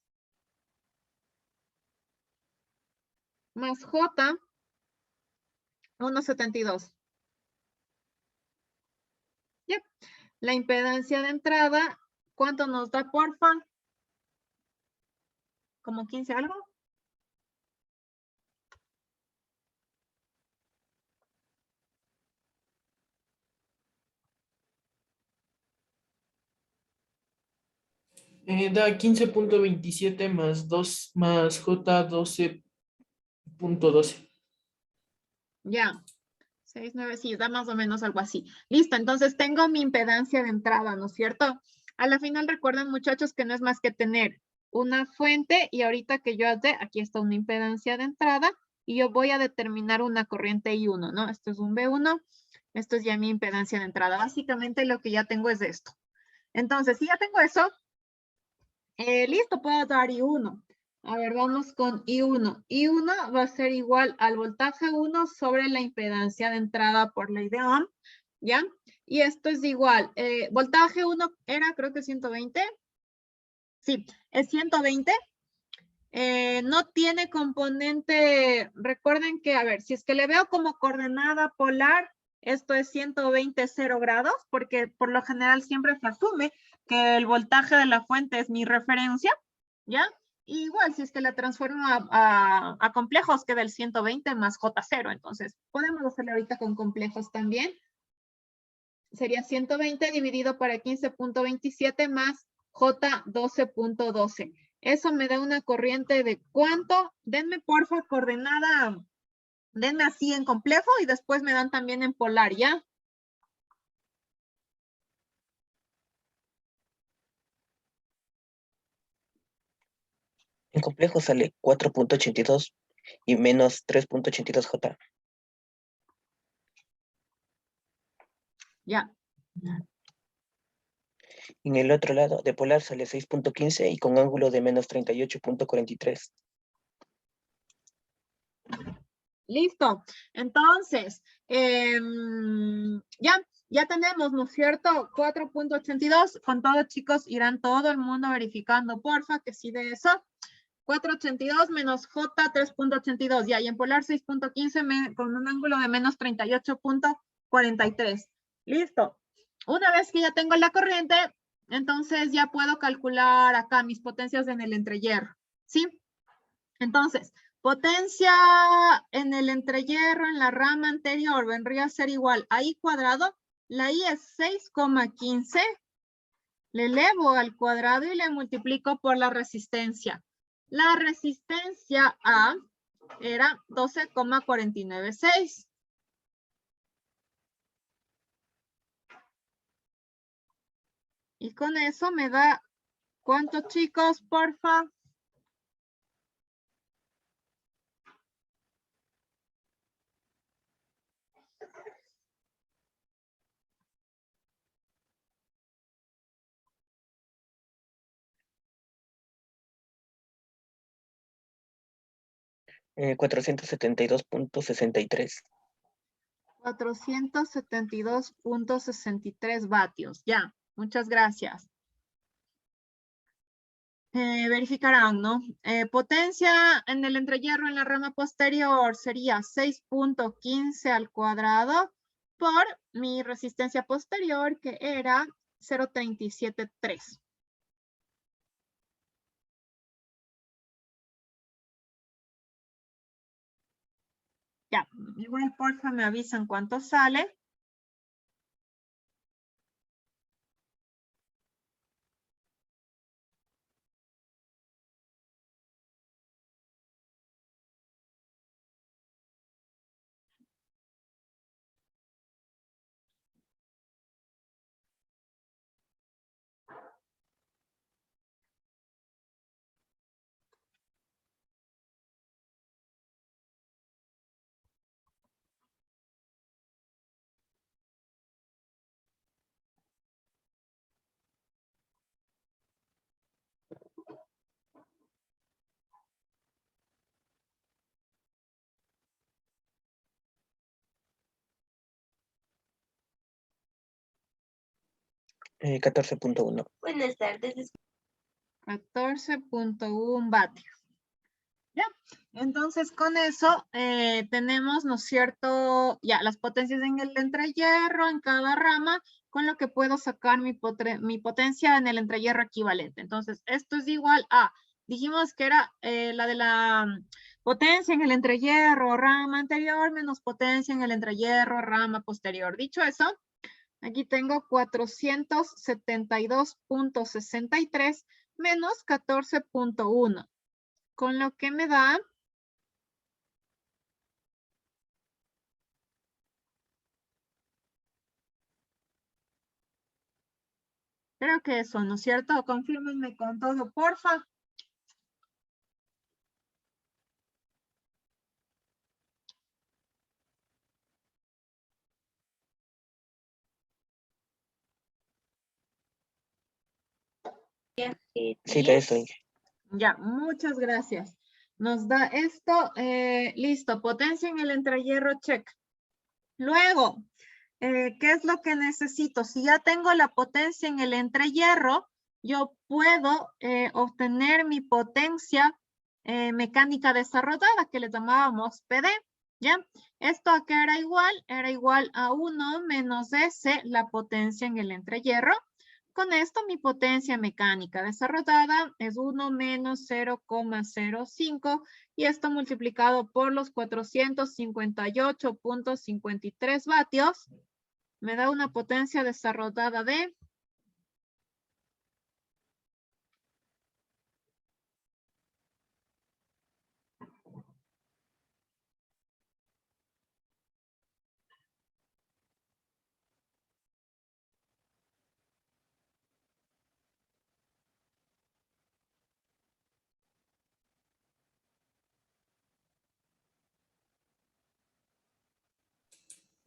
más J 1.72. Ya. La impedancia de entrada, ¿cuánto nos da, porfa? ¿Como 15 algo? Da 15.27 más 2 más J 12.12. Ya. 6, 9, sí, da más o menos algo así. Listo, entonces tengo mi impedancia de entrada, ¿no es cierto? A la final recuerden, muchachos, que no es más que tener una fuente y ahorita que yo hace, aquí está una impedancia de entrada y yo voy a determinar una corriente I1, ¿no? Esto es un B1, esto es ya mi impedancia de entrada. Básicamente lo que ya tengo es esto. Entonces, si ya tengo eso, listo, puedo dar I1. A ver, vamos con I1. I1 va a ser igual al voltaje 1 sobre la impedancia de entrada por ley de Ohm, ¿ya? Y esto es igual. Voltaje 1 era, creo que 120. Sí, es 120. No tiene componente, recuerden que, a ver, si es que le veo como coordenada polar, esto es 120 0 grados, porque por lo general siempre se asume que el voltaje de la fuente es mi referencia, ¿ya? Igual, si es que la transformo a complejos, queda el 120 más J0, entonces podemos hacerlo ahorita con complejos también. Sería 120 dividido para 15.27 más J 12.12. Eso me da una corriente de ¿cuánto? Denme porfa coordenada, denme así en complejo y después me dan también en polar, ¿ya? En complejo sale 4.82 y menos 3.82 J. Ya. En el otro lado, de polar sale 6.15 y con ángulo de menos 38.43. Listo. Entonces, ya tenemos, ¿no es cierto? 4.82. Con todo, chicos, irán todo el mundo verificando, porfa, que sí de eso. 4.82 menos J 3.82. Ya, y en polar 6.15 con un ángulo de menos 38.43. Listo. Una vez que ya tengo la corriente, entonces ya puedo calcular acá mis potencias en el entrehierro. ¿Sí? Entonces, potencia en el entrehierro en la rama anterior vendría a ser igual a I cuadrado. La I es 6,15. Le elevo al cuadrado y le multiplico por la resistencia. La resistencia A era 12,496. Y con eso me da, ¿cuánto, chicos, porfa? Eh, 472.63. 472.63 vatios. Ya, muchas gracias. Verificarán, ¿no? Potencia en el entrehierro en la rama posterior sería 6.15 al cuadrado por mi resistencia posterior, que era 0.373. Ya, igual porfa me avisan cuánto sale. Eh, 14.1. Buenas tardes. 14.1 vatios. Ya, Entonces, con eso tenemos, ¿no es cierto? Ya, las potencias en el entrehierro, en cada rama, con lo que puedo sacar mi potencia en el entrehierro equivalente. Entonces, esto es igual a, dijimos que era la de la potencia en el entrehierro, rama anterior, menos potencia en el entrehierro, rama posterior. Dicho eso, aquí tengo 472.63 menos 14.1, con lo que me da... Creo que eso, ¿no es cierto? Confírmenme con todo, porfa. Sí, de eso, Inge. Ya, muchas gracias. Nos da esto, listo, potencia en el entrehierro, check. Luego, ¿qué es lo que necesito? Si ya tengo la potencia en el entrehierro, yo puedo obtener mi potencia mecánica desarrollada, que le llamábamos PD, ¿ya? ¿Esto a qué era igual? Era igual a 1 menos S, la potencia en el entrehierro. Con esto, mi potencia mecánica desarrollada es 1 menos 0,05 y esto multiplicado por los 458.53 vatios me da una potencia desarrollada de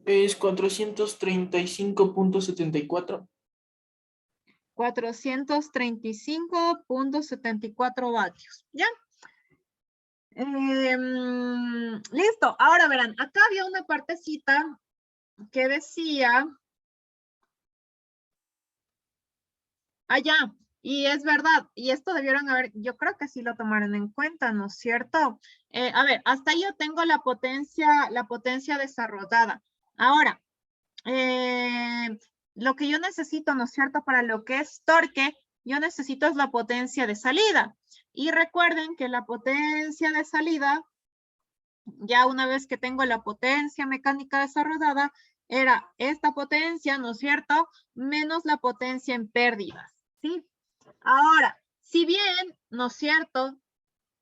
Es 435.74. 435.74 vatios, ¿ya? Listo, ahora verán, acá había una partecita que decía, allá, y es verdad, y esto debieron haber, yo creo que sí lo tomaron en cuenta, ¿no es cierto? A ver, hasta ahí yo tengo la potencia desarrollada. Ahora, lo que yo necesito, ¿no es cierto? Para lo que es torque, yo necesito es la potencia de salida. Y recuerden que la potencia de salida, ya una vez que tengo la potencia mecánica desarrollada, era esta potencia, ¿no es cierto? Menos la potencia en pérdidas, ¿sí? Ahora, si bien, ¿no es cierto?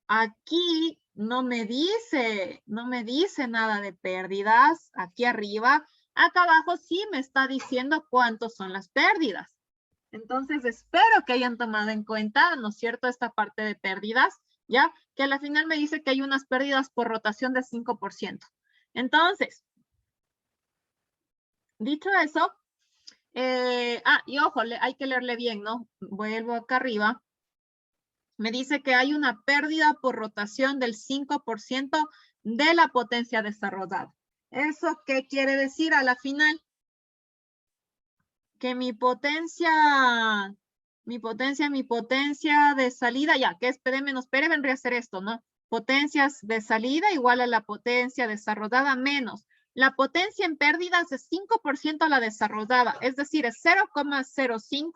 Aquí no me dice nada de pérdidas aquí arriba. Acá abajo sí me está diciendo cuántos son las pérdidas. Entonces espero que hayan tomado en cuenta, ¿no es cierto?, esta parte de pérdidas, ¿ya? Que al final me dice que hay unas pérdidas por rotación de 5%. Entonces, dicho eso, y ojo, hay que leerle bien, ¿no? Vuelvo acá arriba. Me dice que hay una pérdida por rotación del 5% de la potencia desarrollada. ¿Eso qué quiere decir a la final? Que mi potencia de salida, ya, que es PD menos PD, vendría a ser esto, ¿no? Potencias de salida igual a la potencia desarrollada menos. La potencia en pérdidas es 5% a la desarrollada, es decir, es 0,05.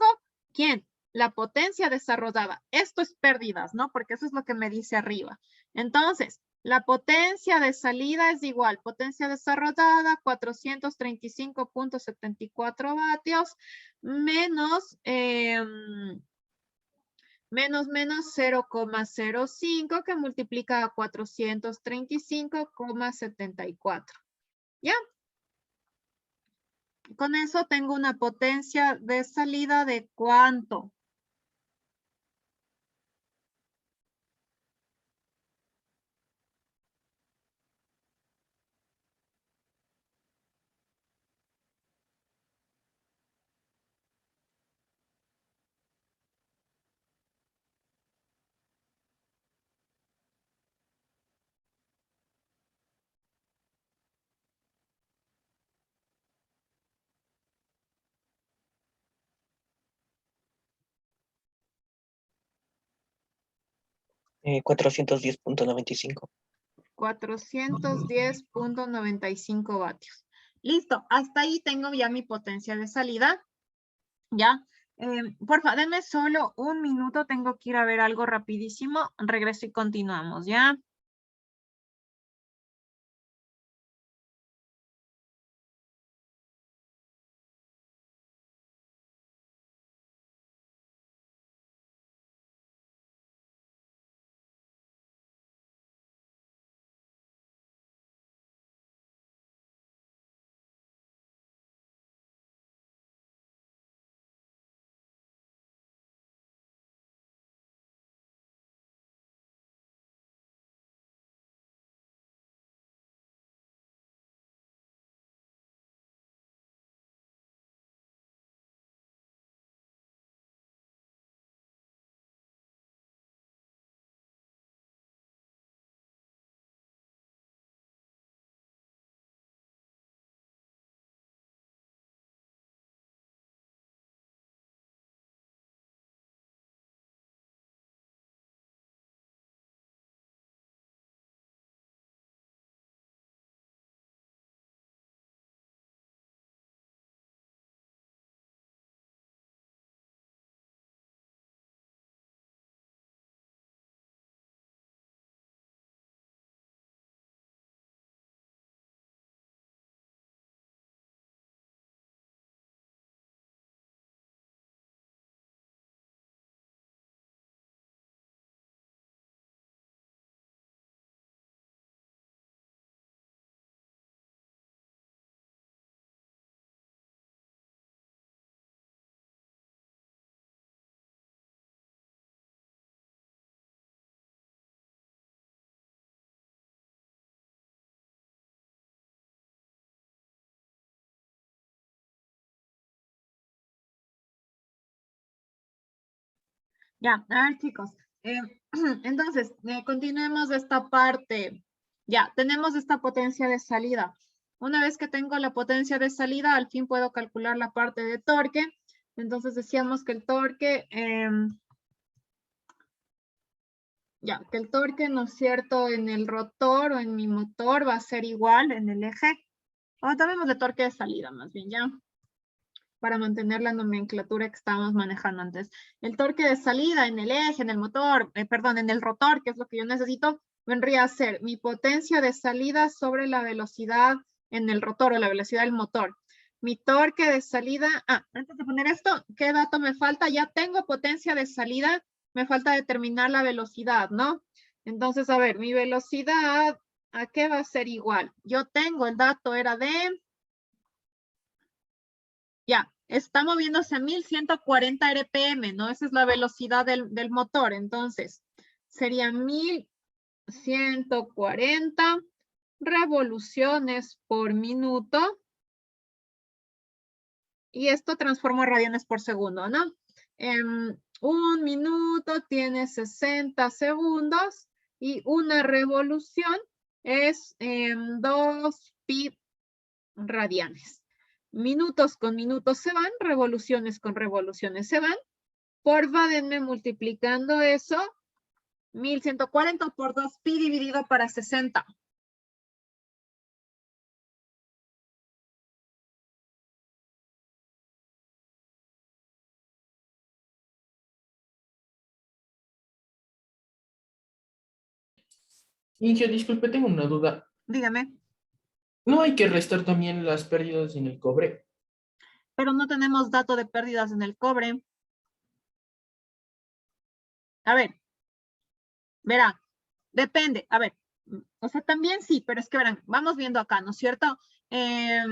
¿Quién? La potencia desarrollada. Esto es pérdidas, ¿no? Porque eso es lo que me dice arriba. Entonces, la potencia de salida es igual, potencia desarrollada, 435.74 vatios, menos 0,05 que multiplica a 435,74. ¿Ya? Con eso tengo una potencia de salida de ¿cuánto? Eh, 410.95. 410.95 vatios. Listo, hasta ahí tengo ya mi potencia de salida. Ya, porfa, denme solo un minuto, tengo que ir a ver algo rapidísimo. Regreso y continuamos, ¿ya? Ya, a ver chicos, entonces, continuemos esta parte. Ya, tenemos esta potencia de salida. Una vez que tengo la potencia de salida, al fin puedo calcular la parte de torque. Entonces decíamos que el torque, que el torque, ¿no es cierto?, en el rotor o en mi motor va a ser igual en el eje. O también de torque de salida, más bien, ¿ya? Para mantener la nomenclatura que estábamos manejando antes. El torque de salida en el eje, en el motor, perdón, en el rotor, que es lo que yo necesito, vendría a ser mi potencia de salida sobre la velocidad en el rotor o la velocidad del motor. Mi torque de salida, antes de poner esto, ¿qué dato me falta? Ya tengo potencia de salida, me falta determinar la velocidad, ¿no? Entonces, a ver, mi velocidad, ¿a qué va a ser igual? Yo tengo, el dato era de... Ya, está moviéndose a 1140 RPM, ¿no? Esa es la velocidad del motor. Entonces, sería 1140 revoluciones por minuto. Y esto transforma a radianes por segundo, ¿no? Un minuto tiene 60 segundos y una revolución es 2 pi radianes. Minutos con minutos se van, revoluciones con revoluciones se van. Porfa, denme multiplicando eso. 1140 por 2 pi dividido para 60. Inge, disculpe, tengo una duda. Dígame. ¿No hay que restar también las pérdidas en el cobre? Pero no tenemos dato de pérdidas en el cobre. A ver. Verá. Depende. A ver. O sea, también sí, pero es que verán, vamos viendo acá, ¿no es cierto? Ya,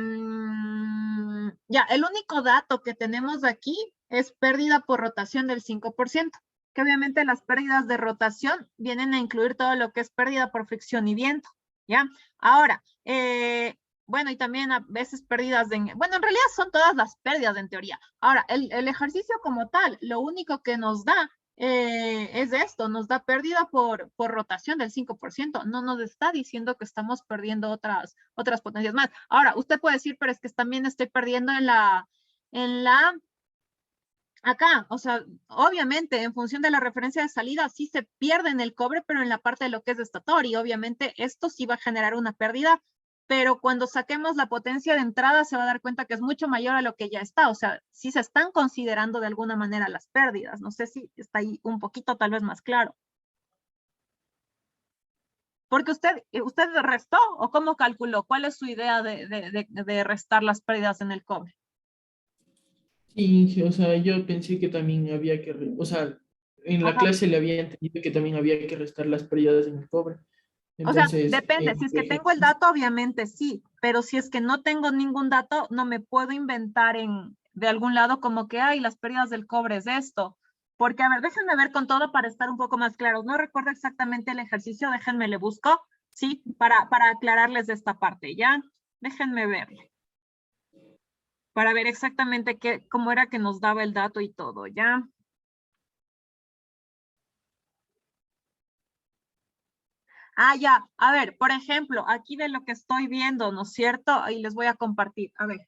el único dato que tenemos aquí es pérdida por rotación del 5%, que obviamente las pérdidas de rotación vienen a incluir todo lo que es pérdida por fricción y viento, ¿ya? Ahora, bueno, y también a veces pérdidas de... Bueno, en realidad son todas las pérdidas en teoría. Ahora, el ejercicio como tal, lo único que nos da es esto, nos da pérdida por rotación del 5%, no nos está diciendo que estamos perdiendo otras potencias más. Ahora, usted puede decir, pero es que también estoy perdiendo en la acá, o sea, obviamente en función de la referencia de salida sí se pierde en el cobre, pero en la parte de lo que es estator y obviamente esto sí va a generar una pérdida, pero cuando saquemos la potencia de entrada se va a dar cuenta que es mucho mayor a lo que ya está, o sea, sí se están considerando de alguna manera las pérdidas, no sé si está ahí un poquito tal vez más claro. Porque usted restó o cómo calculó, ¿cuál es su idea de restar las pérdidas en el cobre? Sí, o sea, yo pensé que también había que, o sea, en la Ajá. clase le había entendido que también había que restar las pérdidas en el cobre. O sea, Entonces, depende, si es que tengo el dato, obviamente sí, pero si es que no tengo ningún dato, no me puedo inventar de algún lado como que, ay, las pérdidas del cobre es esto. Porque, a ver, déjenme ver con todo para estar un poco más claros. No recuerdo exactamente el ejercicio, déjenme le busco, ¿sí? Para aclararles de esta parte, ¿ya? Déjenme verle. Para ver exactamente cómo era que nos daba el dato y todo, ¿ya? Ah, ya. A ver, por ejemplo, aquí de lo que estoy viendo, ¿no es cierto? Ahí les voy a compartir. A ver.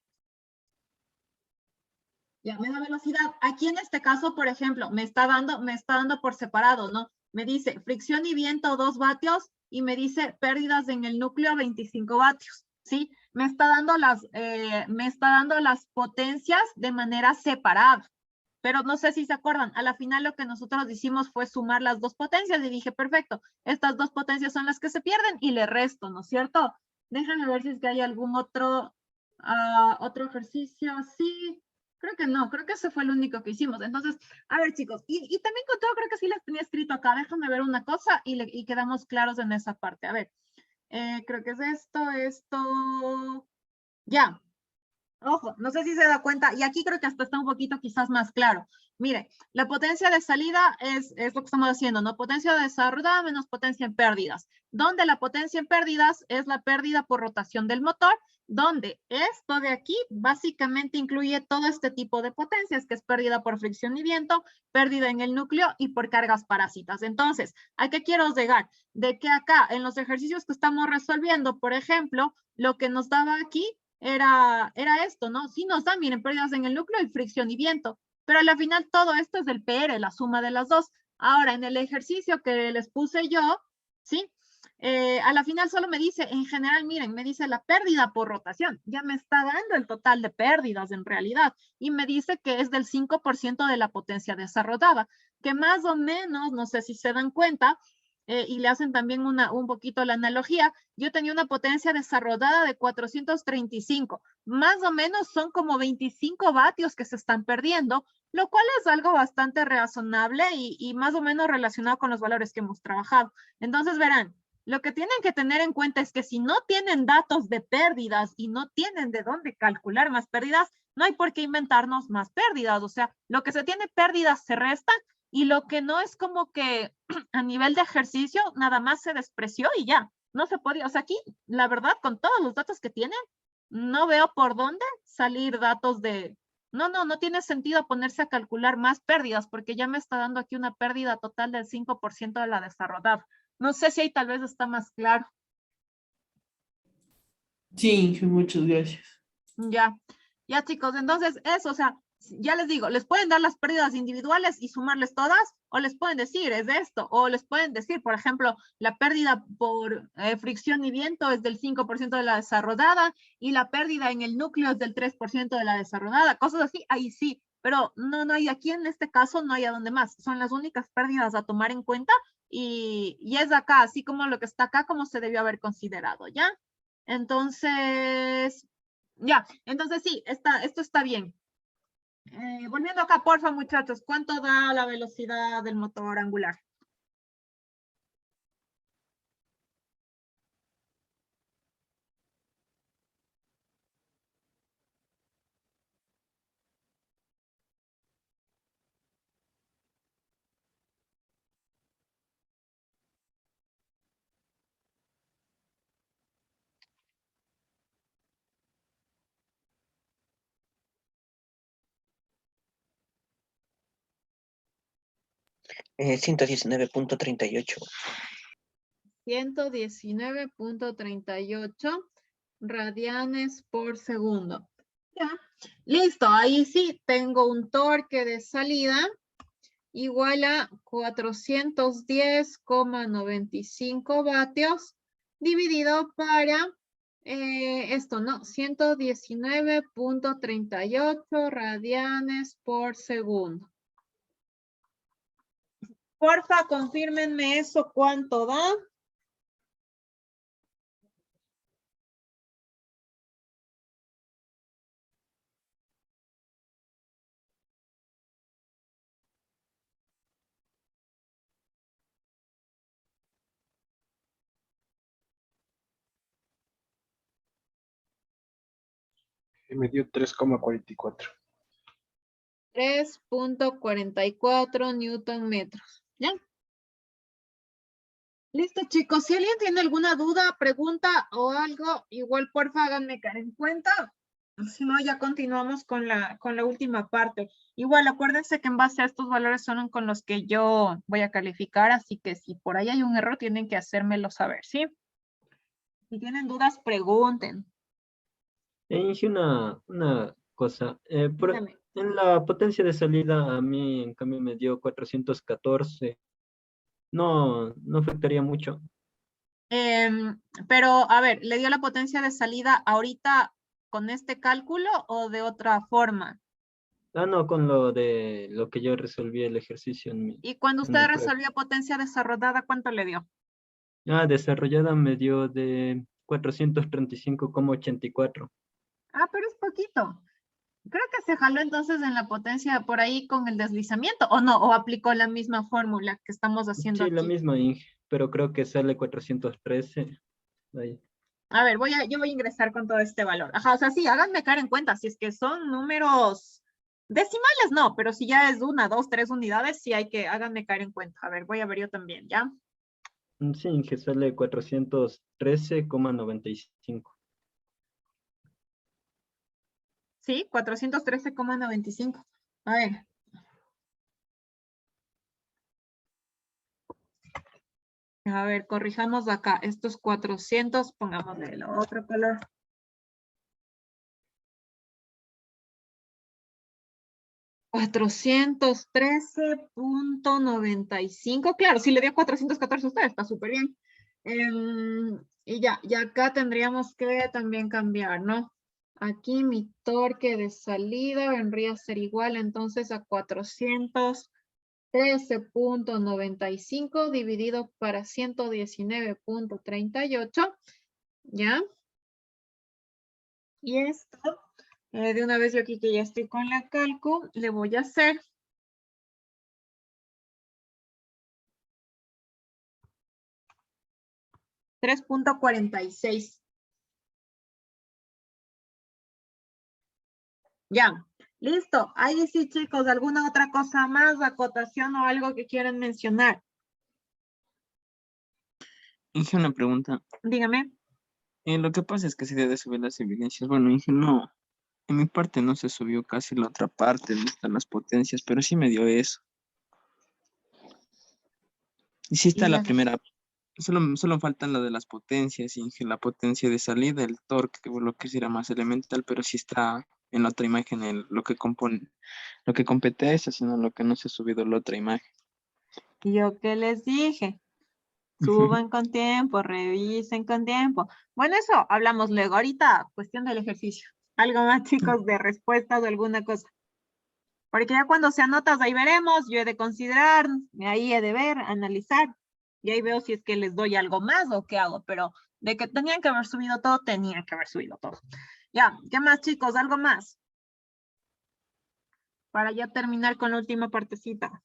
Ya, me da velocidad. Aquí en este caso, por ejemplo, me está dando por separado, ¿no? Me dice fricción y viento 2 vatios y me dice pérdidas en el núcleo 25 vatios, ¿sí? Me está dando las potencias de manera separada. Pero no sé si se acuerdan, a la final lo que nosotros hicimos fue sumar las dos potencias y dije, perfecto, estas dos potencias son las que se pierden y le resto, ¿no es cierto? Déjenme ver si es que hay algún otro ejercicio así. Creo que no, creo que ese fue el único que hicimos. Entonces, a ver chicos, y también con todo creo que sí les tenía escrito acá. Déjame ver una cosa y quedamos claros en esa parte. A ver, creo que es esto. Ya. Ojo, no sé si se da cuenta, y aquí creo que hasta está un poquito quizás más claro. Mire, la potencia de salida es lo que estamos haciendo, ¿no? Potencia desarrollada menos potencia en pérdidas. Donde la potencia en pérdidas es la pérdida por rotación del motor, donde esto de aquí básicamente incluye todo este tipo de potencias, que es pérdida por fricción y viento, pérdida en el núcleo y por cargas parásitas. Entonces, ¿a qué quiero llegar? De que acá, en los ejercicios que estamos resolviendo, por ejemplo, lo que nos daba aquí era esto, ¿no? Sí nos da, miren, pérdidas en el núcleo y fricción y viento, pero al final todo esto es del PR, la suma de las dos. Ahora, en el ejercicio que les puse yo, ¿sí? A la final solo me dice, en general, miren, me dice la pérdida por rotación, ya me está dando el total de pérdidas en realidad, y me dice que es del 5% de la potencia desarrollada, que más o menos, no sé si se dan cuenta, y le hacen también un poquito la analogía, yo tenía una potencia desarrollada de 435, más o menos son como 25 vatios que se están perdiendo, lo cual es algo bastante razonable y más o menos relacionado con los valores que hemos trabajado. Entonces verán, lo que tienen que tener en cuenta es que si no tienen datos de pérdidas y no tienen de dónde calcular más pérdidas, no hay por qué inventarnos más pérdidas. O sea, lo que se tiene pérdidas se restan y lo que no es como que a nivel de ejercicio nada más se despreció y ya. No se podía, o sea, aquí la verdad con todos los datos que tienen, no veo por dónde salir datos de, no tiene sentido ponerse a calcular más pérdidas porque ya me está dando aquí una pérdida total del 5% de la desarrollada. No sé si ahí tal vez está más claro. sí, muchas gracias. Ya chicos, entonces eso, o sea, ya les digo, les pueden dar las pérdidas individuales y sumarles todas, o les pueden decir, es de esto, o les pueden decir, por ejemplo, la pérdida por fricción y viento es del 5% de la desarrollada y la pérdida en el núcleo es del 3% de la desarrollada, cosas así, ahí sí, pero no hay, aquí en este caso no hay a dónde más, son las únicas pérdidas a tomar en cuenta y es acá, así como lo que está acá, como se debió haber considerado, ¿ya? Entonces, ya, entonces sí, esto está bien. Volviendo acá, porfa, muchachos, ¿cuánto da la velocidad del motor angular? Eh, 119.38. 119.38 radianes por segundo. Ya, listo, ahí sí tengo un torque de salida igual a 410,95 vatios dividido para esto, ¿no? 119,38 radianes por segundo. Porfa, confírmenme eso, ¿cuánto da? Me dio 3,44. 3,44 newton metros. ¿Ya? Listo, chicos. Si alguien tiene alguna duda, pregunta o algo, igual porfa háganme caer en cuenta. Si no, ya continuamos con la última parte. Igual, acuérdense que en base a estos valores son con los que yo voy a calificar, así que si por ahí hay un error, tienen que hacérmelo saber, ¿sí? Si tienen dudas, pregunten. Inge, una cosa. Dígame. En la potencia de salida, a mí, en cambio, me dio 414. No afectaría mucho. Pero, a ver, ¿le dio la potencia de salida ahorita con este cálculo o de otra forma? Ah, no, con lo que yo resolví el ejercicio en mi, Y cuando en usted mi prueba. resolvió potencia desarrollada, ¿cuánto le dio? Desarrollada me dio de 435,84. Ah, pero es poquito. Creo que se jaló entonces en la potencia por ahí con el deslizamiento, ¿o no? ¿O aplicó la misma fórmula que estamos haciendo Sí, la aquí? misma, Inge, pero creo que sale 413. Ahí. A ver, yo voy a ingresar con todo este valor. Ajá, o sea, sí, háganme caer en cuenta. Si es que son números decimales, no, pero si ya es 1, 2, 3 unidades, sí hay que, háganme caer en cuenta. A ver, voy a ver yo también, ¿ya? Sí, Inge, sale 413,95. Sí, 413,95. A ver. A ver, corrijamos acá. Estos 400, pongámosle el otro color. $413,95. Claro, si le dio 414 a usted, está súper bien. Y ya, acá tendríamos que también cambiar, ¿no? Aquí mi torque de salida vendría a ser igual entonces a 413,95 dividido para 119,38, ¿ya? Y esto, de una vez yo aquí que ya estoy con la calcu, le voy a hacer 3,46. Ya, listo. Ahí sí, chicos, ¿alguna otra cosa más, acotación o algo que quieran mencionar? Inge, una pregunta. Dígame. Lo que pasa es que se debe subir las evidencias. Bueno, Inge, no. En mi parte no se subió casi la otra parte, no están las potencias, pero sí me dio eso. Y sí está Y la las- primera. Solo faltan la de las potencias, Inge, la potencia de salida, el torque, que lo que será más elemental, pero sí está en la otra imagen lo que compone, lo que compete a esa, sino lo que no se ha subido la otra imagen. Yo qué les dije. Suban con tiempo, revisen con tiempo. Bueno, eso hablamos luego. Ahorita, cuestión del ejercicio. Algo más, chicos, de respuestas o alguna cosa. Porque ya cuando se anotas, ahí veremos. Yo he de considerar, ahí he de ver, analizar. Y ahí veo si es que les doy algo más o qué hago. Pero de que tenían que haber subido todo, tenían que haber subido todo. Ya, ¿qué más, chicos? ¿Algo más? Para ya terminar con la última partecita.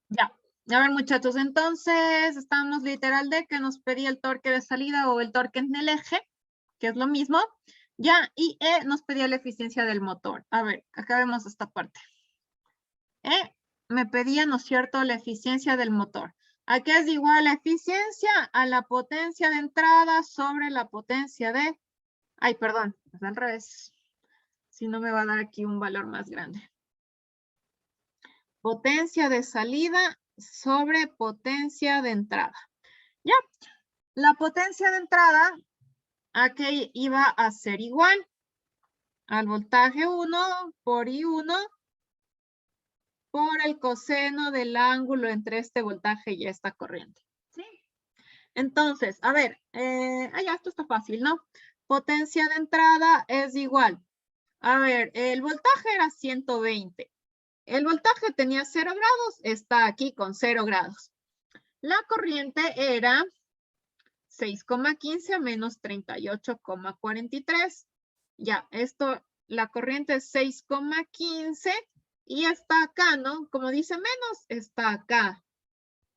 Ya. A ver, muchachos, entonces estamos literal de que nos pedía el torque de salida o el torque en el eje, que es lo mismo. Ya, y nos pedía la eficiencia del motor. A ver, acá vemos esta parte. Me pedía, ¿no es cierto?, la eficiencia del motor. ¿A qué es igual la eficiencia? A la potencia de entrada sobre la potencia de... Ay, perdón, es al revés. Si no me va a dar aquí un valor más grande. Potencia de salida sobre potencia de entrada. ¿Ya? La potencia de entrada, ¿a qué iba a ser igual? Al voltaje 1 por I1 por el coseno del ángulo entre este voltaje y esta corriente. ¿Sí? Entonces, a ver, ya, esto está fácil, ¿no? Potencia de entrada es igual. A ver, el voltaje era 120. El voltaje tenía 0 grados, está aquí con 0 grados. La corriente era 6,15 menos 38,43. Ya, esto, la corriente es 6,15 y está acá, ¿no? Como dice menos, está acá.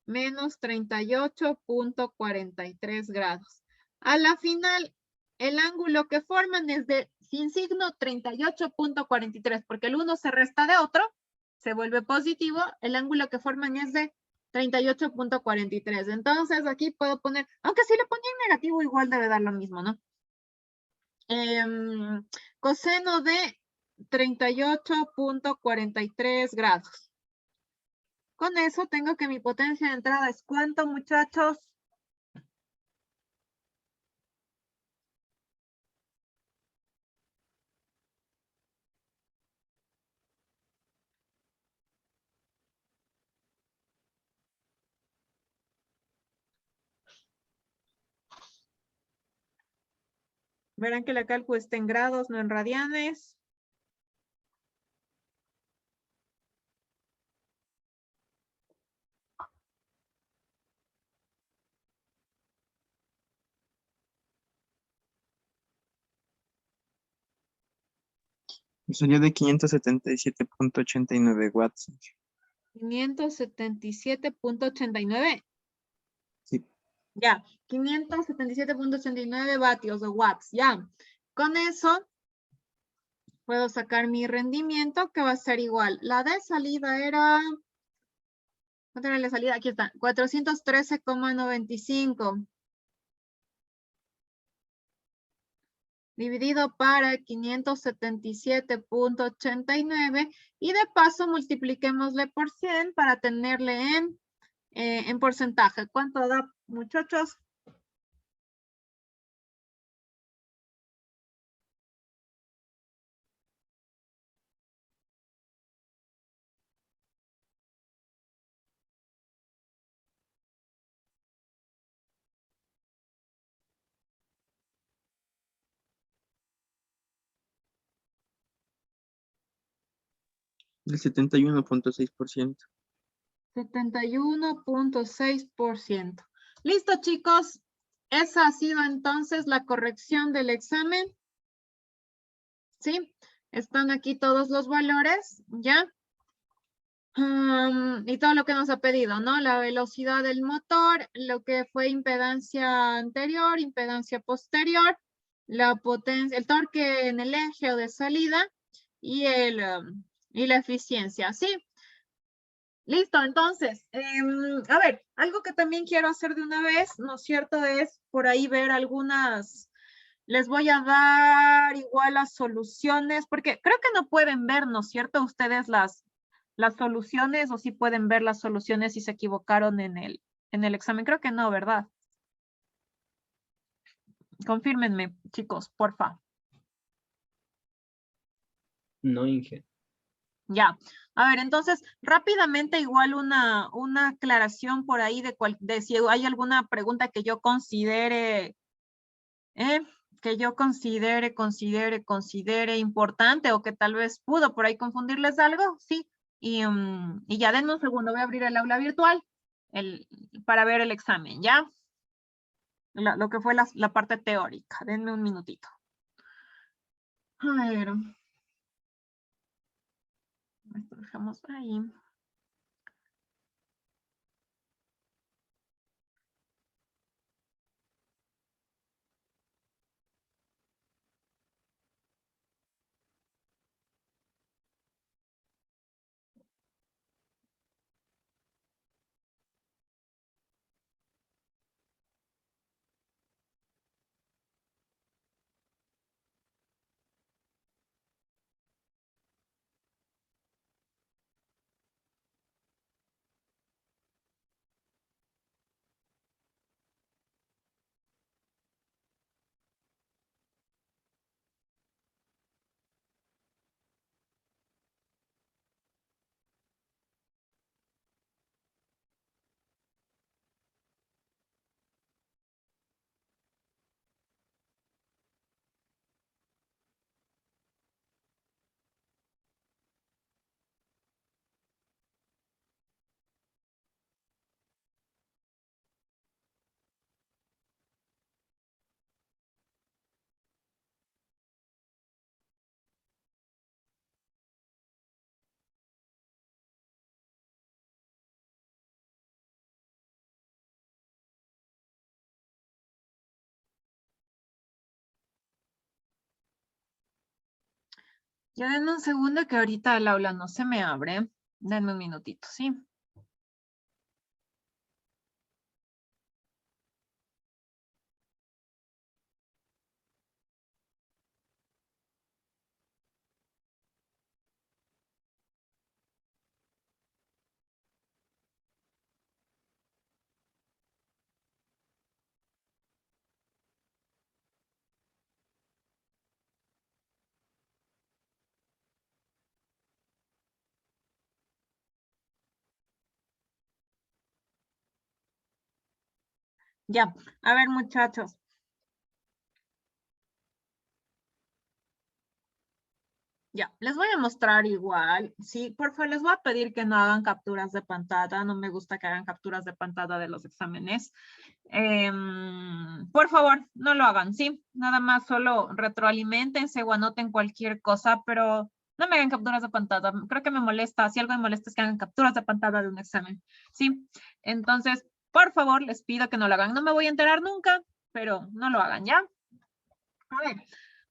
Menos 38,43 grados. A la final, el ángulo que forman es de, sin signo, 38,43, porque el uno se resta de otro, se vuelve positivo, el ángulo que forman es de 38,43. Entonces, aquí puedo poner, aunque si le ponía en negativo, igual debe dar lo mismo, ¿no? Coseno de 38,43 grados. Con eso tengo que mi potencia de entrada es ¿cuánto, muchachos? Verán que la cálculo está en grados, no en radianes. Sería de 577,89 watts. 577,89. Sí. Ya, 577,89 vatios o watts, ya. Con eso puedo sacar mi rendimiento que va a ser igual. La de salida era... ¿Cuánto era la salida? Aquí está, 413,95. Dividido para 577,89 y de paso multipliquémosle por 100 para tenerle en porcentaje. ¿Cuánto da, muchachos? El 71,6%. 71,6%. Listo, chicos. Esa ha sido entonces la corrección del examen. ¿Sí? Están aquí todos los valores, ¿ya? Y todo lo que nos ha pedido, ¿no? La velocidad del motor, lo que fue impedancia anterior, impedancia posterior, la potencia, el torque en el eje o de salida y la eficiencia, ¿sí? Listo, entonces, a ver, algo que también quiero hacer de una vez, ¿no es cierto? Es por ahí ver algunas, les voy a dar igual las soluciones, porque creo que no pueden ver, ¿no es cierto? Ustedes las soluciones o sí pueden ver las soluciones si se equivocaron en el examen. Creo que no, ¿verdad? Confírmenme, chicos, porfa. No, Inge. Ya. A ver, entonces, rápidamente igual una aclaración por ahí de si hay alguna pregunta que yo considere, considere importante o que tal vez pudo por ahí confundirles algo, sí. Y ya denme un segundo, voy a abrir el aula virtual para ver el examen, ¿ya? Lo que fue la parte teórica. Denme un minutito. A ver. Esto dejamos ahí. Ya denme un segundo que ahorita el aula no se me abre. Denme un minutito, ¿sí? Ya, a ver muchachos. Ya, les voy a mostrar igual. Sí, por favor, les voy a pedir que no hagan capturas de pantalla. No me gusta que hagan capturas de pantalla de los exámenes. Por favor, no lo hagan, ¿sí? Nada más solo retroalimentense o anoten cualquier cosa, pero no me hagan capturas de pantalla. Creo que me molesta. Si algo me molesta es que hagan capturas de pantalla de un examen, ¿sí? Entonces, por favor, les pido que no lo hagan. No me voy a enterar nunca, pero no lo hagan, ¿ya? A ver,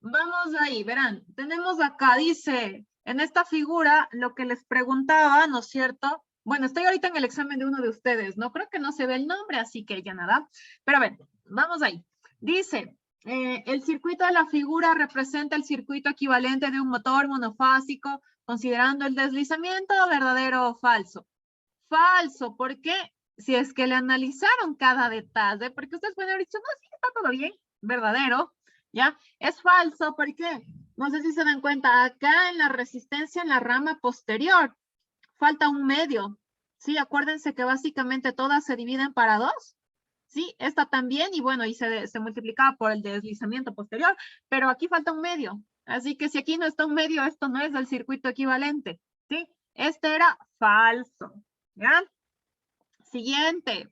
vamos ahí, verán. Tenemos acá, dice, en esta figura, lo que les preguntaba, ¿no es cierto? Bueno, estoy ahorita en el examen de uno de ustedes. No creo que no se ve el nombre, así que ya nada. Pero a ver, vamos ahí. Dice, el circuito de la figura representa el circuito equivalente de un motor monofásico, considerando el deslizamiento verdadero o falso. Falso, ¿por qué? Si es que le analizaron cada detalle, porque ustedes pueden haber dicho, no, sí, está todo bien, verdadero, ¿ya? Es falso, ¿por qué? No sé si se dan cuenta, acá en la resistencia en la rama posterior, falta un medio, ¿sí? Acuérdense que básicamente todas se dividen para dos, ¿sí? Esta también, y bueno, y se multiplicaba por el deslizamiento posterior, pero aquí falta un medio, así que si aquí no está un medio, esto no es el circuito equivalente, ¿sí? Este era falso, ¿ya? Siguiente.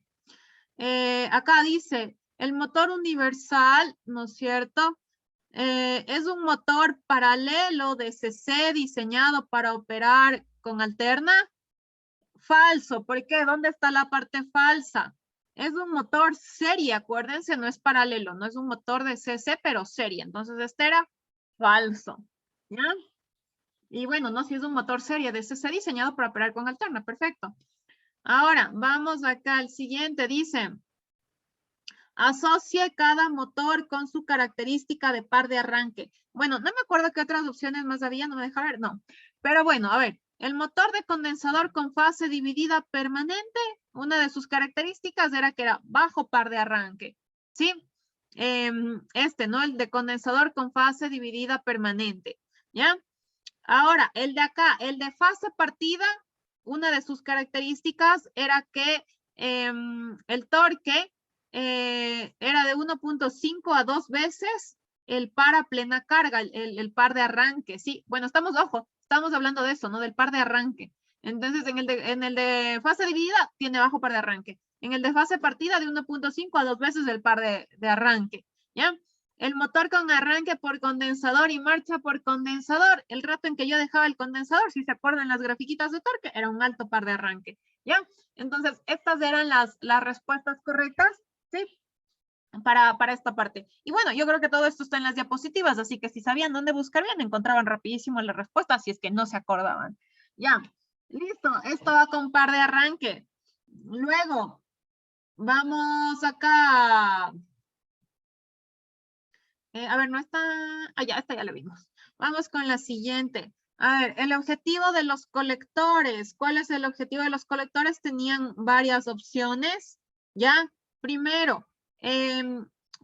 Acá dice, el motor universal, ¿no es cierto? Es un motor paralelo de CC diseñado para operar con alterna. Falso, ¿por qué? ¿Dónde está la parte falsa? Es un motor serie, acuérdense, no es paralelo, no es un motor de CC, pero serie. Entonces este era falso, ¿ya? Y bueno, no, si es un motor serie de CC diseñado para operar con alterna, perfecto. Ahora, vamos acá al siguiente, dice, asocie cada motor con su característica de par de arranque. Bueno, no me acuerdo qué otras opciones más había, no me deja ver, no. Pero bueno, a ver, el motor de condensador con fase dividida permanente, una de sus características era que era bajo par de arranque, ¿sí? ¿No? El de condensador con fase dividida permanente, ¿ya? Ahora, el de acá, el de fase partida, una de sus características era que el torque era de 1.5 a 2 veces el par a plena carga, el par de arranque, ¿sí? Bueno, estamos hablando de eso, ¿no? Del par de arranque. Entonces, en el de fase dividida, tiene bajo par de arranque. En el de fase partida, de 1.5 a 2 veces el par de arranque, ¿ya? El motor con arranque por condensador y marcha por condensador. El rato en que yo dejaba el condensador, si se acuerdan las grafiquitas de torque, era un alto par de arranque, ¿ya? Entonces, estas eran las respuestas correctas, ¿sí? Para esta parte. Y bueno, yo creo que todo esto está en las diapositivas, así que si sabían dónde buscar bien, encontraban rapidísimo la respuesta, si es que no se acordaban. Ya, listo, esto va con par de arranque. Luego, vamos acá. A ver, no está... Ah, ya, esta ya la vimos. Vamos con la siguiente. A ver, el objetivo de los colectores. ¿Cuál es el objetivo de los colectores? Tenían varias opciones. ¿Ya? Primero,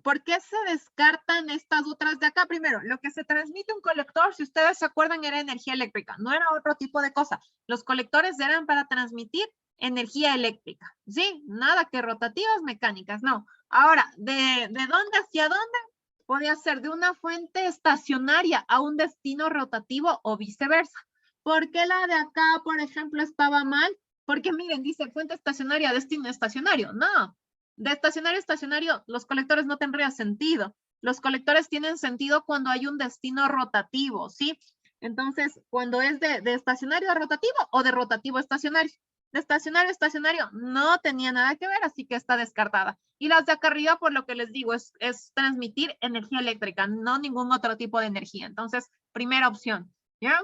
¿por qué se descartan estas otras de acá? Primero, lo que se transmite un colector, si ustedes se acuerdan, era energía eléctrica. No era otro tipo de cosa. Los colectores eran para transmitir energía eléctrica. ¿Sí? Nada que rotativas mecánicas, no. Ahora, ¿de dónde hacia dónde? Podía ser de una fuente estacionaria a un destino rotativo o viceversa. ¿Por qué la de acá, por ejemplo, estaba mal? Porque miren, dice fuente estacionaria, destino estacionario. No, de estacionario a estacionario, los colectores no tendrían sentido. Los colectores tienen sentido cuando hay un destino rotativo, ¿sí? Entonces, cuando es de estacionario a rotativo o de rotativo a estacionario. De estacionario a estacionario no tenía nada que ver, así que está descartada. Y las de acá arriba, por lo que les digo, es transmitir energía eléctrica, no ningún otro tipo de energía. Entonces, primera opción. ¿Ya?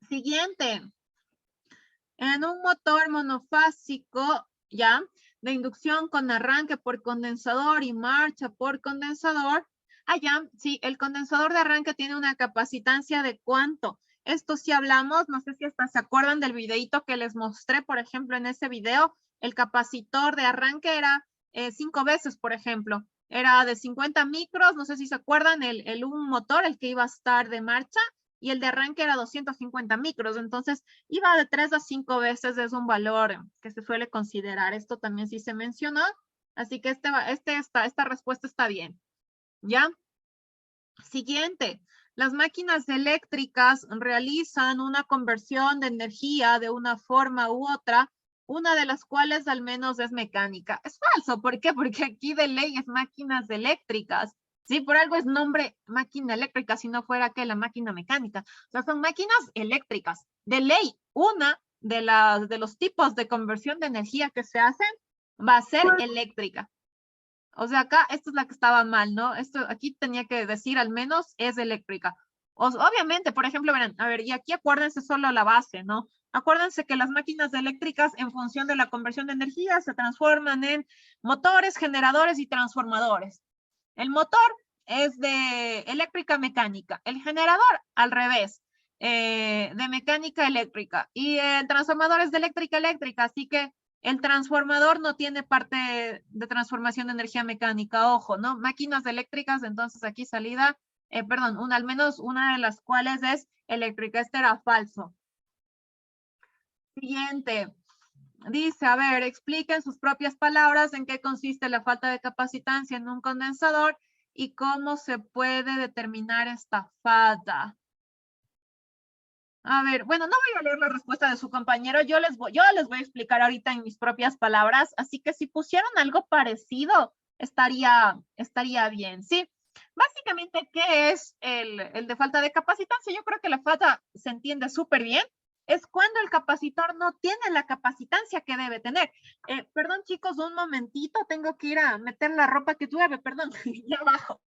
Siguiente. En un motor monofásico, ¿ya? De inducción con arranque por condensador y marcha por condensador. Allá, sí, el condensador de arranque tiene una capacitancia de ¿cuánto? Esto sí hablamos, no sé si hasta se acuerdan del videito que les mostré, por ejemplo, en ese video, el capacitor de arranque era 5 veces, por ejemplo. Era de 50 micros, no sé si se acuerdan, un motor, el que iba a estar de marcha, y el de arranque era 250 micros. Entonces, iba de 3 a 5 veces, es un valor que se suele considerar. Esto también sí se mencionó. Así que esta respuesta está bien. ¿Ya? Siguiente. Las máquinas eléctricas realizan una conversión de energía de una forma u otra, una de las cuales al menos es mecánica. Es falso. ¿Por qué? Porque aquí de ley es máquinas eléctricas. Sí, por algo es nombre máquina eléctrica, si no fuera que la máquina mecánica. O sea, son máquinas eléctricas. De ley, una de los tipos de conversión de energía que se hacen va a ser eléctrica. O sea, acá esta es la que estaba mal, ¿no? Esto aquí tenía que decir al menos es eléctrica. Obviamente, por ejemplo, verán, a ver, y aquí acuérdense solo la base, ¿no? Acuérdense que las máquinas eléctricas en función de la conversión de energía se transforman en motores, generadores y transformadores. El motor es de eléctrica mecánica, el generador al revés, de mecánica eléctrica y el transformador es de eléctrica eléctrica, así que el transformador no tiene parte de transformación de energía mecánica, ojo, ¿no? Máquinas eléctricas, entonces aquí salida, perdón, al menos una de las cuales es eléctrica. Este era falso. Siguiente. Dice, a ver, expliquen sus propias palabras en qué consiste la falta de capacitancia en un condensador y cómo se puede determinar esta falta. A ver, bueno, no voy a leer la respuesta de su compañero, yo les voy a explicar ahorita en mis propias palabras, así que si pusieron algo parecido, estaría bien, ¿sí? Básicamente, ¿qué es el de falta de capacitancia? Yo creo que la falta se entiende súper bien. Es cuando el capacitor no tiene la capacitancia que debe tener. Perdón, chicos, un momentito, tengo que ir a meter la ropa que llueve, perdón, ya abajo.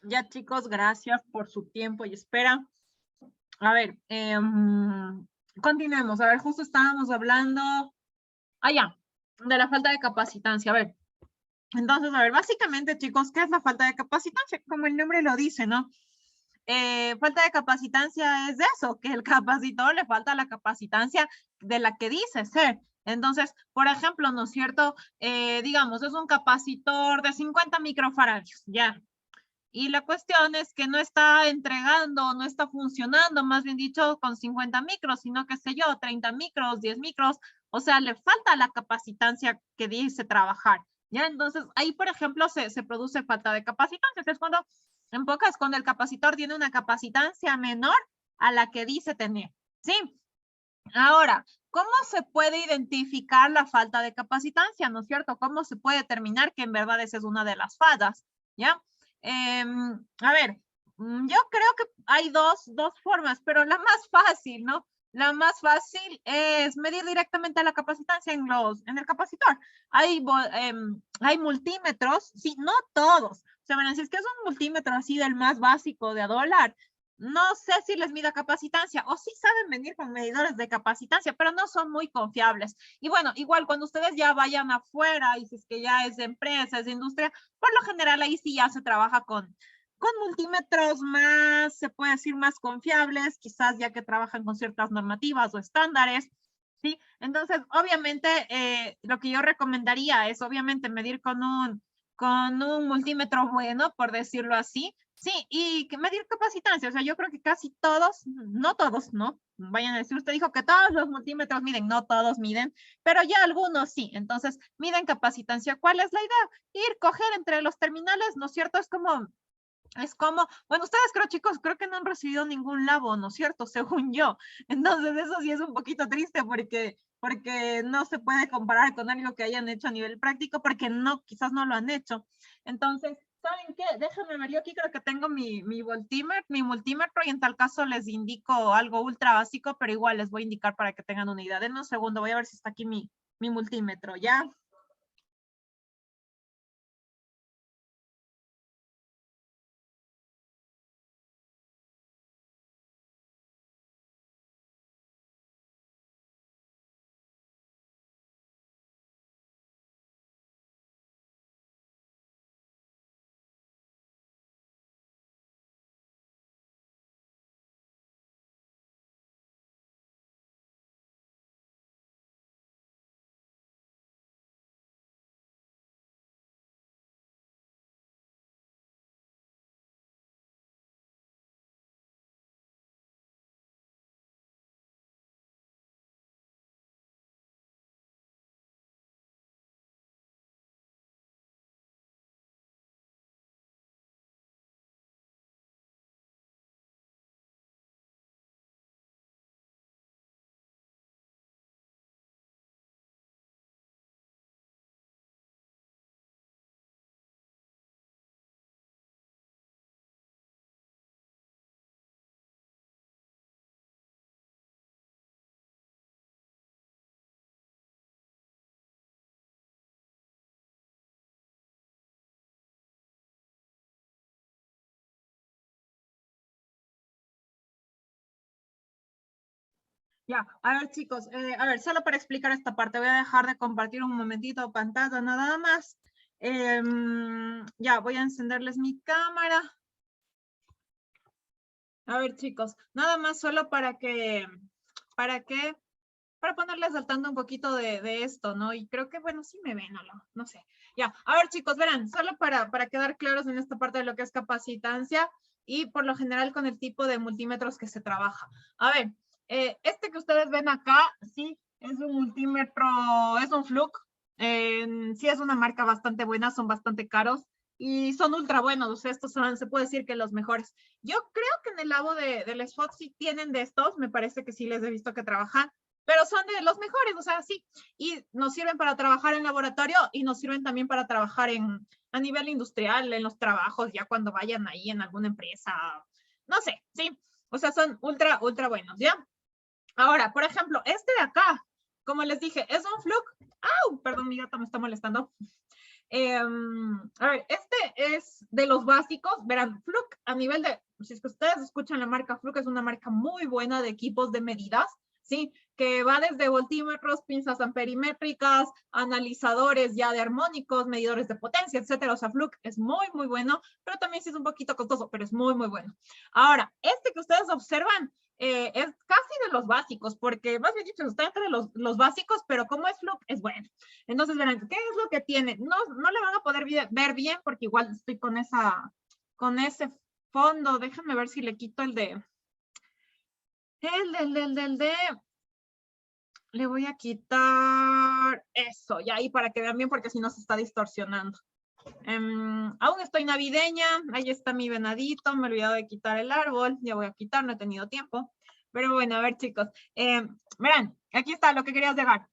Ya, chicos, gracias por su tiempo y espera. A ver, continuemos. A ver, justo estábamos hablando, ya, de la falta de capacitancia. A ver, entonces, a ver, básicamente, chicos, ¿qué es la falta de capacitancia? Como el nombre lo dice, ¿no? Falta de capacitancia es eso, que el capacitor le falta la capacitancia de la que dice ser. Entonces, por ejemplo, ¿no es cierto? Digamos, es un capacitor de 50 microfaradios, ya. Y la cuestión es que no está entregando, no está funcionando, más bien dicho, con 50 micros, sino que sé yo, 30 micros, 10 micros, o sea, le falta la capacitancia que dice trabajar. ¿Ya? Entonces, ahí, por ejemplo, se produce falta de capacitancia, que es cuando, en pocas, cuando el capacitor tiene una capacitancia menor a la que dice tener. ¿Sí? Ahora, ¿cómo se puede identificar la falta de capacitancia? ¿No es cierto? ¿Cómo se puede determinar que en verdad esa es una de las fallas? ¿Ya? A ver, yo creo que hay dos formas, pero la más fácil, ¿no? La más fácil es medir directamente la capacitancia en el capacitor. Hay multímetros, sí, no todos. O sea, si es que es un multímetro así del más básico de a dólar, no sé si les mida capacitancia o sí saben venir con medidores de capacitancia, pero no son muy confiables. Y bueno, igual cuando ustedes ya vayan afuera y si es que ya es de empresa, es de industria, por lo general ahí sí ya se trabaja con multímetros más, se puede decir, más confiables, quizás ya que trabajan con ciertas normativas o estándares. ¿Sí? Entonces, obviamente, lo que yo recomendaría es obviamente medir con un multímetro bueno, por decirlo así, sí, y que medir capacitancia. O sea, yo creo que casi todos, no todos, ¿no? Vayan a decir, usted dijo que todos los multímetros miden, no todos miden, pero ya algunos sí. Entonces, miden capacitancia. ¿Cuál es la idea? Ir, coger entre los terminales, ¿no es cierto? Bueno, ustedes creo, chicos, creo que no han recibido ningún labo, ¿no es cierto? Según yo. Entonces, eso sí es un poquito triste porque no se puede comparar con algo que hayan hecho a nivel práctico, porque no, quizás no lo han hecho. Entonces, ¿saben qué? Déjenme ver, yo aquí creo que tengo mi multímetro, y en tal caso les indico algo ultra básico, pero igual les voy a indicar para que tengan una idea. Denme un segundo, voy a ver si está aquí mi multímetro, ¿ya? Ya, a ver chicos, a ver, solo para explicar esta parte, voy a dejar de compartir un momentito pantalla nada más. Ya, voy a encenderles mi cámara. A ver chicos, nada más solo para ponerles al tanto un poquito de esto, ¿no? Y creo que, bueno, sí me ven, no sé. Ya, a ver chicos, verán, solo para quedar claros en esta parte de lo que es capacitancia y por lo general con el tipo de multímetros que se trabaja. A ver, este que ustedes ven acá, sí, es un multímetro, es un Fluke. Sí es una marca bastante buena, son bastante caros y son ultra buenos. O sea, estos son, se puede decir que los mejores. Yo creo que en el labo del SFOT sí tienen de estos, me parece que sí les he visto que trabajan, pero son de los mejores, o sea, sí. Y nos sirven para trabajar en laboratorio y nos sirven también para trabajar a nivel industrial, en los trabajos, ya cuando vayan ahí en alguna empresa, no sé, sí. O sea, son ultra, ultra buenos, ¿ya? Ahora, por ejemplo, este de acá, como les dije, es un Fluke. ¡Au! Perdón, mi gato me está molestando. A ver, este es de los básicos. Verán, Fluke a nivel de, si es que ustedes escuchan la marca Fluke, es una marca muy buena de equipos de medidas, ¿sí? Que va desde voltímetros, pinzas amperimétricas, analizadores ya de armónicos, medidores de potencia, etcétera. O sea, Fluke es muy, muy bueno, pero también sí es un poquito costoso, pero es muy, muy bueno. Ahora, este que ustedes observan es casi de los básicos, porque más bien dicho, está entre los básicos, pero como es Fluke, es bueno. Entonces, verán, ¿qué es lo que tiene? No le van a poder ver bien, porque igual estoy con ese fondo. Déjame ver si le quito le voy a quitar eso, ya ahí para que vean bien, porque si no se está distorsionando. Aún estoy navideña, ahí está mi venadito, me he olvidado de quitar el árbol, ya voy a quitar, no he tenido tiempo. Pero bueno, a ver chicos, verán, aquí está lo que quería dejar.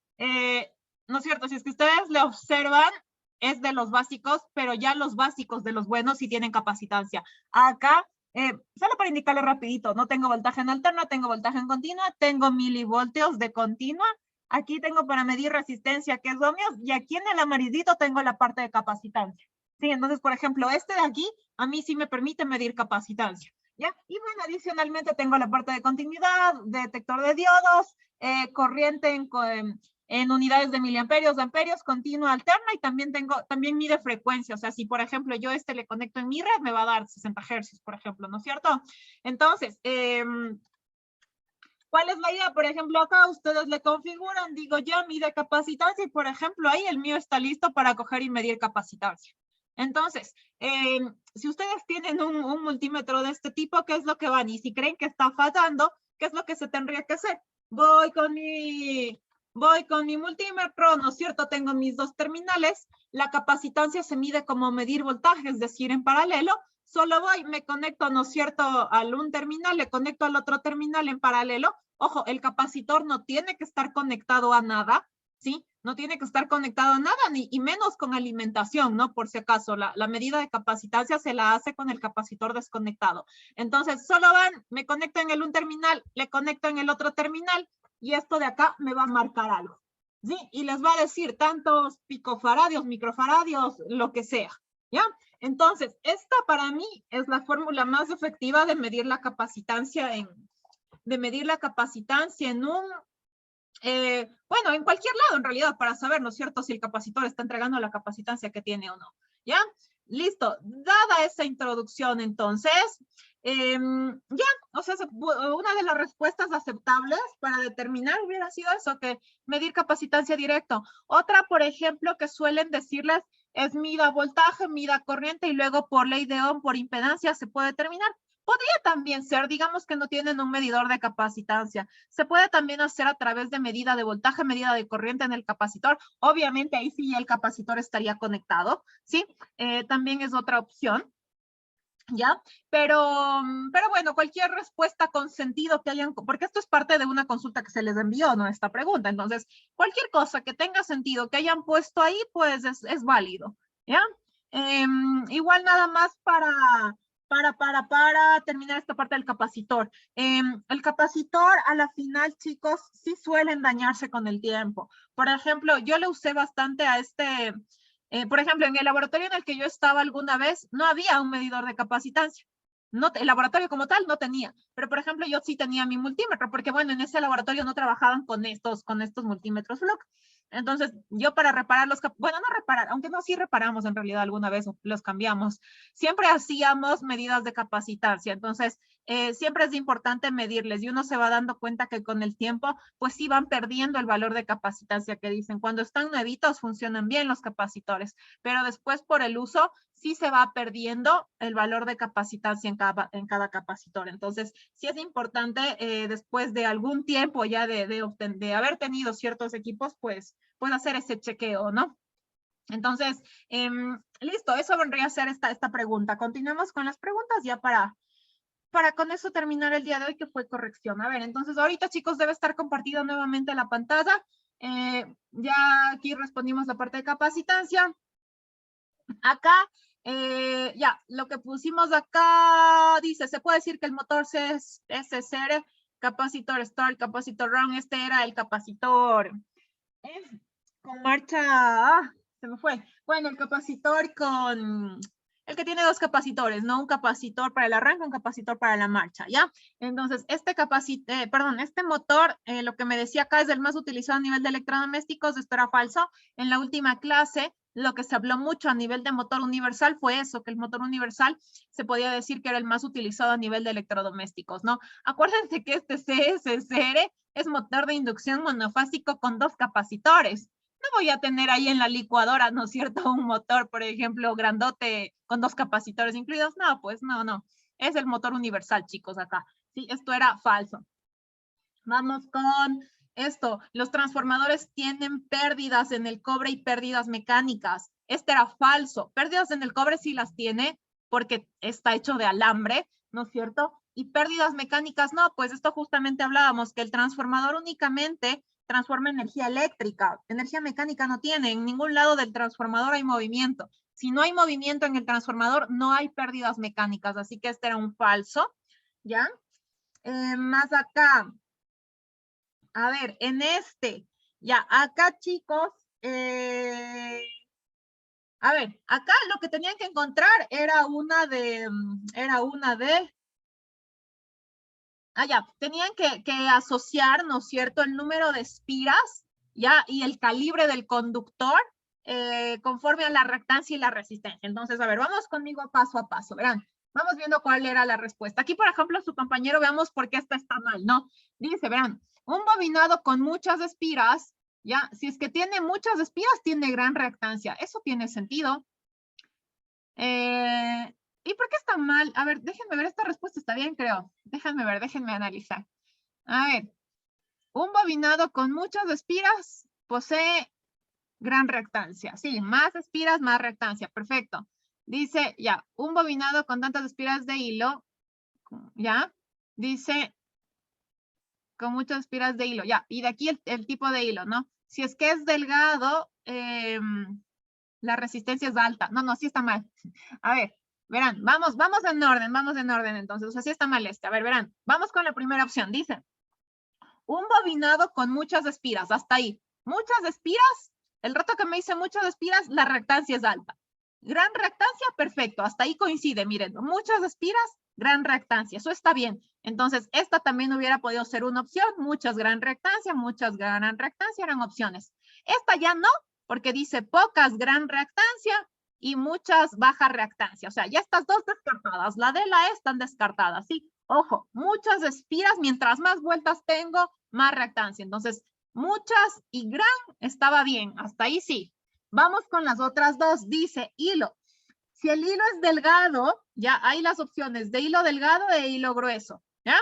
¿No es cierto? Si es que ustedes le observan, es de los básicos, pero ya los básicos de los buenos sí tienen capacitancia. Acá, solo para indicarle rapidito, no tengo voltaje en alterna, tengo voltaje en continua, tengo milivoltios de continua. Aquí tengo para medir resistencia, que es ohmios, y aquí en el amarillito tengo la parte de capacitancia. Sí, entonces, por ejemplo, este de aquí, a mí sí me permite medir capacitancia. ¿Ya? Y bueno, adicionalmente tengo la parte de continuidad, detector de diodos, corriente en unidades de miliamperios, de amperios, continua, alterna, y también mide frecuencia. O sea, si por ejemplo yo le conecto en mi red, me va a dar 60 Hz, por ejemplo, ¿no es cierto? Entonces, ¿cuál es la idea? Por ejemplo, acá ustedes le configuran, digo yo, mide capacitancia, y por ejemplo, ahí el mío está listo para coger y medir capacitancia. Entonces, si ustedes tienen un multímetro de este tipo, ¿qué es lo que van? Y si creen que está fallando, ¿qué es lo que se tendría que hacer? Voy con mi multímetro, ¿no es cierto? Tengo mis dos terminales. La capacitancia se mide como medir voltaje, es decir, en paralelo. Solo voy, me conecto, ¿no es cierto?, al un terminal, le conecto al otro terminal en paralelo. Ojo, el capacitor no tiene que estar conectado a nada, ¿sí? No tiene que estar conectado a nada, y menos con alimentación, ¿no? Por si acaso, la medida de capacitancia se la hace con el capacitor desconectado. Entonces, solo van, me conecto en el un terminal, le conecto en el otro terminal, y esto de acá me va a marcar algo, ¿sí? Y les va a decir tantos picofaradios, microfaradios, lo que sea, ¿ya? Entonces, esta para mí es la fórmula más efectiva de medir la capacitancia en bueno, en cualquier lado en realidad, para saber, ¿no es cierto?, si el capacitor está entregando la capacitancia que tiene o no, ¿ya? Listo, dada esa introducción, entonces, ya, o sea, una de las respuestas aceptables para determinar hubiera sido eso, que medir capacitancia directo. Otra, por ejemplo, que suelen decirles es mida voltaje, mida corriente, y luego por ley de Ohm, por impedancia, se puede determinar. Podría también ser, digamos que no tienen un medidor de capacitancia. Se puede también hacer a través de medida de voltaje, medida de corriente en el capacitor. Obviamente ahí sí el capacitor estaría conectado, ¿sí? También es otra opción, ¿ya? Pero bueno, cualquier respuesta con sentido que hayan, porque esto es parte de una consulta que se les envió, ¿no? Esta pregunta. Entonces, cualquier cosa que tenga sentido que hayan puesto ahí, pues es válido, ¿ya? Igual nada más para terminar esta parte del capacitor. El capacitor a la final, chicos, sí suelen dañarse con el tiempo. Por ejemplo, yo le usé bastante a por ejemplo, en el laboratorio en el que yo estaba alguna vez, no había un medidor de capacitancia. El laboratorio como tal no tenía, pero por ejemplo yo sí tenía mi multímetro, porque bueno, en ese laboratorio no trabajaban con estos multímetros Fluke. Entonces, yo para reparar bueno, no reparar, aunque no, sí reparamos en realidad alguna vez, los cambiamos. Siempre hacíamos medidas de capacitancia, entonces siempre es importante medirles, y uno se va dando cuenta que con el tiempo, pues sí van perdiendo el valor de capacitancia que dicen. Cuando están nuevitos funcionan bien los capacitores, pero después por el uso sí se va perdiendo el valor de capacitancia en cada capacitor. Entonces, sí es importante después de algún tiempo ya de haber tenido ciertos equipos, pues hacer ese chequeo, ¿no? Entonces, listo, eso vendría a ser esta pregunta. Continuamos con las preguntas ya para con eso terminar el día de hoy, que fue corrección. A ver, entonces ahorita, chicos, debe estar compartida nuevamente la pantalla. Ya aquí respondimos la parte de capacitancia. Acá, ya, lo que pusimos acá dice, se puede decir que el motor SSR, capacitor start, capacitor round, este era el capacitor con marcha Se me fue. Bueno, el capacitor con... El que tiene dos capacitores, ¿no? Un capacitor para el arranque, un capacitor para la marcha, ¿ya? Entonces, este motor, lo que me decía acá es el más utilizado a nivel de electrodomésticos. Esto era falso. En la última clase, lo que se habló mucho a nivel de motor universal fue eso, que el motor universal se podía decir que era el más utilizado a nivel de electrodomésticos, ¿no? Acuérdense que este CSCR es motor de inducción monofásico con dos capacitores. No voy a tener ahí en la licuadora, ¿no es cierto? Un motor, por ejemplo, grandote con dos capacitores incluidos. No, pues no. Es el motor universal, chicos, acá. Sí, esto era falso. Vamos con esto. Los transformadores tienen pérdidas en el cobre y pérdidas mecánicas. Este era falso. Pérdidas en el cobre sí las tiene porque está hecho de alambre, ¿no es cierto? Y pérdidas mecánicas no, pues esto justamente hablábamos, que el transformador únicamente transforma energía eléctrica. Energía mecánica no tiene. En ningún lado del transformador hay movimiento. Si no hay movimiento en el transformador, no hay pérdidas mecánicas. Así que este era un falso, ¿ya? Más acá. A ver, en este. Ya, acá, chicos. A ver, acá lo que tenían que encontrar era una de... ya, tenían que asociar, ¿no es cierto?, el número de espiras, ¿ya? Y el calibre del conductor conforme a la reactancia y la resistencia. Entonces, a ver, vamos conmigo paso a paso, verán. Vamos viendo cuál era la respuesta. Aquí, por ejemplo, su compañero, veamos por qué esta está mal, ¿no? Dice, verán, un bobinado con muchas espiras, ¿ya? Si es que tiene muchas espiras, tiene gran reactancia. Eso tiene sentido. ¿Y por qué está mal? A ver, déjenme ver, esta respuesta está bien, creo. Déjenme ver, déjenme analizar. A ver, un bobinado con muchas espiras posee gran reactancia. Sí, más espiras, más reactancia. Perfecto. Dice, ya, un bobinado con tantas espiras de hilo, ya, dice, con muchas espiras de hilo, ya. Y de aquí el tipo de hilo, ¿no? Si es que es delgado, la resistencia es alta. No, sí está mal. A ver. Verán, vamos en orden entonces, o sea, sí está mal este. A ver, verán, vamos con la primera opción. Dice, un bobinado con muchas espiras, hasta ahí. Muchas espiras, el rato que me dice muchas espiras, la reactancia es alta. Gran reactancia, perfecto, hasta ahí coincide, miren, muchas espiras, gran reactancia, eso está bien. Entonces, esta también hubiera podido ser una opción, muchas gran reactancia eran opciones. Esta ya no, porque dice pocas gran reactancia, y muchas baja reactancia. O sea, ya estas dos descartadas. La D y la E están descartadas, ¿sí? Ojo, muchas espiras, mientras más vueltas tengo, más reactancia. Entonces, muchas y gran estaba bien. Hasta ahí sí. Vamos con las otras dos. Dice hilo. Si el hilo es delgado, ya hay las opciones de hilo delgado e hilo grueso, ¿ya?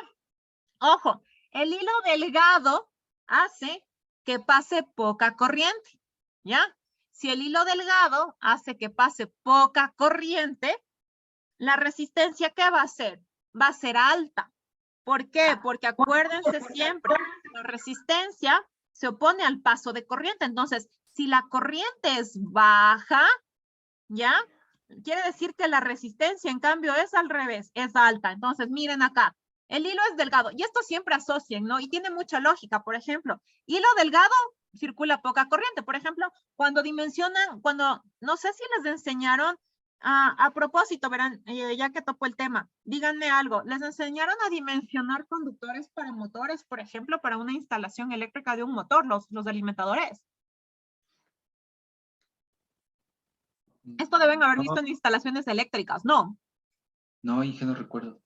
Ojo, el hilo delgado hace que pase poca corriente, ¿ya? Si el hilo delgado hace que pase poca corriente, la resistencia, ¿qué va a ser? Va a ser alta. ¿Por qué? Porque acuérdense siempre, la resistencia se opone al paso de corriente. Entonces, si la corriente es baja, ¿ya? Quiere decir que la resistencia, en cambio, es al revés, es alta. Entonces, miren acá, el hilo es delgado. Y esto siempre asocien, ¿no? Y tiene mucha lógica. Por ejemplo, hilo delgado, circula poca corriente. Por ejemplo, cuando dimensionan, no sé si les enseñaron, a propósito, verán, ya que topo el tema, díganme algo, ¿les enseñaron a dimensionar conductores para motores, por ejemplo, para una instalación eléctrica de un motor, los alimentadores? Esto deben haber visto en instalaciones eléctricas, ¿no? No, Inge, no recuerdo.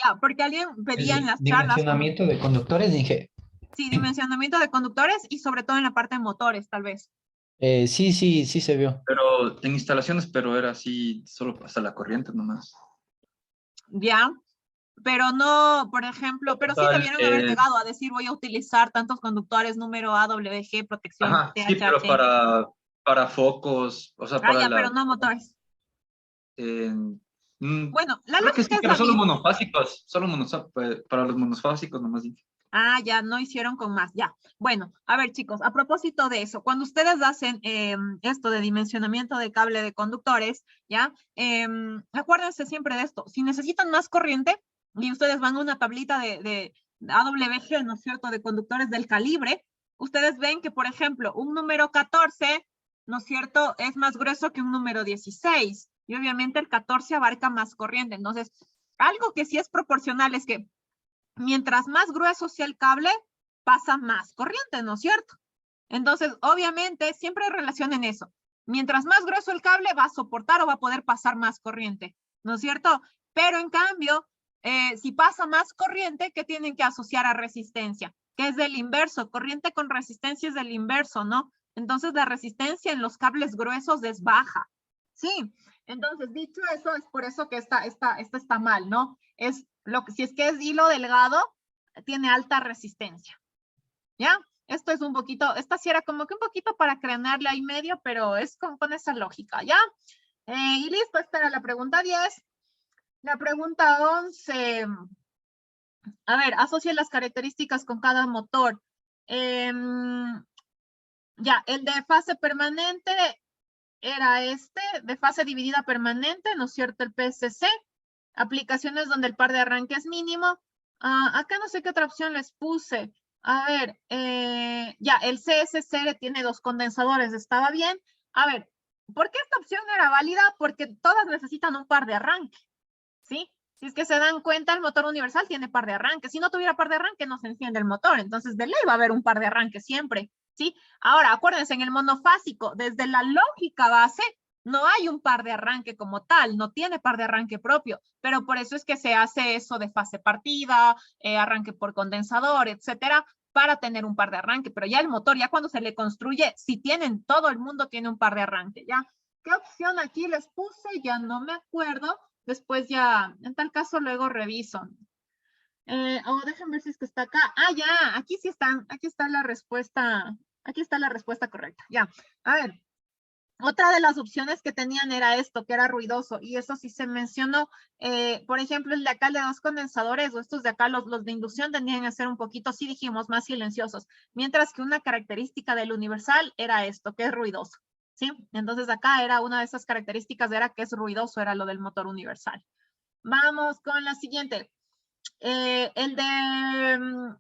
Ya, porque alguien pedía en las charlas. Dimensionamiento de conductores, Inge. Sí, dimensionamiento de conductores y sobre todo en la parte de motores, tal vez. Sí se vio. Pero en instalaciones, pero era así, solo hasta la corriente nomás. Ya, pero no, por ejemplo, pero sí debieron haber llegado a decir voy a utilizar tantos conductores, número AWG, protección, Ajá, THH. sí, pero para focos, o sea, para pero no motores. Bueno, la creo que sí, lógica es pero la solo misma. monofásicos, para los monofásicos nomás. Ya, no hicieron con más, ya. Bueno, a ver, chicos, a propósito de eso, cuando ustedes hacen esto de dimensionamiento de cable de conductores, ya, acuérdense siempre de esto. Si necesitan más corriente y ustedes van a una tablita de AWG, ¿no es cierto?, de conductores del calibre, ustedes ven que, por ejemplo, un número 14, ¿no es cierto?, es más grueso que un número 16. Y obviamente el 14 abarca más corriente. Entonces, algo que sí es proporcional es que mientras más grueso sea el cable, pasa más corriente, ¿no es cierto? Entonces, obviamente, siempre hay relación en eso. Mientras más grueso el cable, va a soportar o va a poder pasar más corriente, ¿no es cierto? Pero en cambio, si pasa más corriente, ¿qué tienen que asociar a resistencia? Que es del inverso. Corriente con resistencia es del inverso, ¿no? Entonces, la resistencia en los cables gruesos es baja. Sí. Entonces, dicho eso, es por eso que esta está mal, ¿no? Es lo que, si es que es hilo delgado, tiene alta resistencia. ¿Ya? Esto es un poquito, esta sí era como que un poquito para crearle ahí medio, pero es con esa lógica, ¿ya? Y listo, esta era la pregunta 10. La pregunta 11. A ver, asocia las características con cada motor. Ya, el de fase permanente era de fase dividida permanente, ¿no es cierto? El PSC. Aplicaciones donde el par de arranque es mínimo. Acá no sé qué otra opción les puse. A ver, ya, el CSCR tiene 2 condensadores, estaba bien. A ver, ¿por qué esta opción era válida? Porque todas necesitan un par de arranque, ¿sí? Si es que se dan cuenta, el motor universal tiene par de arranque. Si no tuviera par de arranque, no se enciende el motor. Entonces, de ley va a haber un par de arranque siempre, ¿sí? Ahora, acuérdense, en el monofásico, desde la lógica base, no hay un par de arranque como tal, no tiene par de arranque propio, pero por eso es que se hace eso de fase partida, arranque por condensador, etcétera, para tener un par de arranque. Pero ya el motor, ya cuando se le construye, si tienen, todo el mundo tiene un par de arranque, ¿ya? ¿Qué opción aquí les puse? Ya no me acuerdo. Después ya, en tal caso, luego reviso. Déjenme ver si es que está acá. Ya, aquí sí están, aquí está la respuesta correcta, ya. A ver, otra de las opciones que tenían era esto, que era ruidoso, y eso sí se mencionó. Por ejemplo, el de acá, el de 2 condensadores, o estos de acá, los de inducción, tendrían que ser un poquito, sí dijimos, más silenciosos, mientras que una característica del universal era esto, que es ruidoso, ¿sí? Entonces acá era una de esas características, era que es ruidoso, era lo del motor universal. Vamos con la siguiente. El de,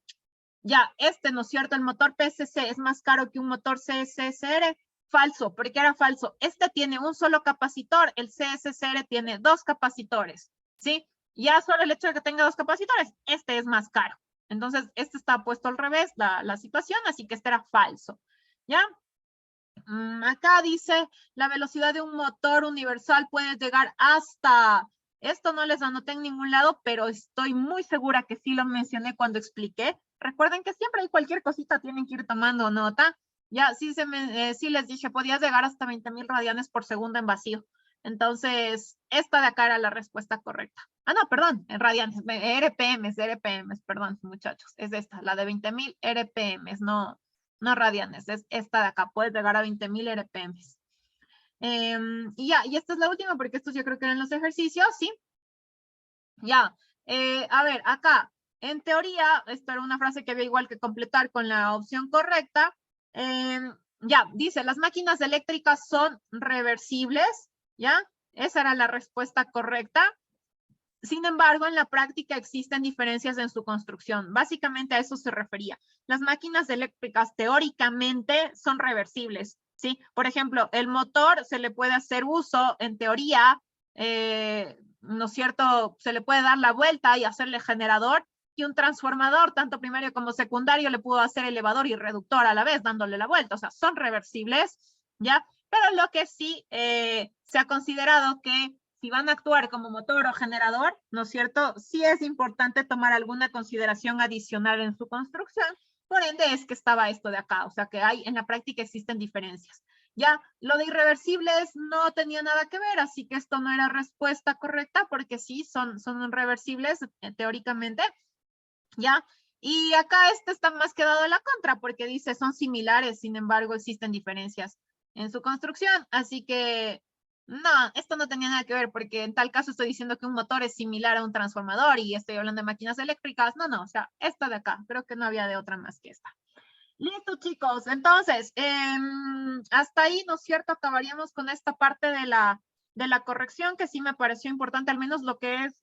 ya, ¿no es cierto? El motor PSC es más caro que un motor CSCR. Falso, ¿por qué era falso? Este tiene un solo capacitor, el CSCR tiene 2 capacitores, ¿sí? Ya solo el hecho de que tenga 2 capacitores, este es más caro. Entonces, este está puesto al revés, la situación, así que este era falso, ¿ya? Acá dice, la velocidad de un motor universal puede llegar hasta... Esto no les anoté en ningún lado, pero estoy muy segura que sí lo mencioné cuando expliqué. Recuerden que siempre hay cualquier cosita, tienen que ir tomando nota. Ya, sí les dije, podía llegar hasta 20.000 radianes por segundo en vacío. Entonces, esta de acá era la respuesta correcta. No, perdón, en radianes, RPMs, perdón, muchachos. Es esta, la de 20.000 RPMs, no radianes, es esta de acá, puede llegar a 20.000 RPMs. Y ya, y esta es la última porque estos yo creo que eran los ejercicios, ¿sí? Ya, a ver, acá, en teoría, esta era una frase que había igual que completar con la opción correcta. Ya, dice, las máquinas eléctricas son reversibles, ¿ya? Esa era la respuesta correcta. Sin embargo, en la práctica existen diferencias en su construcción. Básicamente a eso se refería. Las máquinas eléctricas teóricamente son reversibles, ¿sí? Por ejemplo, el motor se le puede hacer uso, en teoría, ¿no es cierto? Se le puede dar la vuelta y hacerle generador, y un transformador, tanto primario como secundario, le puedo hacer elevador y reductor a la vez, dándole la vuelta. O sea, son reversibles, ¿ya? Pero lo que sí se ha considerado que si van a actuar como motor o generador, ¿no es cierto? Sí es importante tomar alguna consideración adicional en su construcción. Por ende es que estaba esto de acá. O sea que en la práctica existen diferencias. Ya, lo de irreversibles no tenía nada que ver, así que esto no era respuesta correcta porque sí, son reversibles teóricamente. ¿Ya? Y acá está más que dado a la contra porque dice son similares, sin embargo existen diferencias en su construcción, así que no, esto no tenía nada que ver porque en tal caso estoy diciendo que un motor es similar a un transformador y estoy hablando de máquinas eléctricas, no, o sea, esta de acá, creo que no había de otra más que esta. Listo, chicos, entonces, hasta ahí, ¿no es cierto? Acabaríamos con esta parte de la corrección que sí me pareció importante, al menos lo que es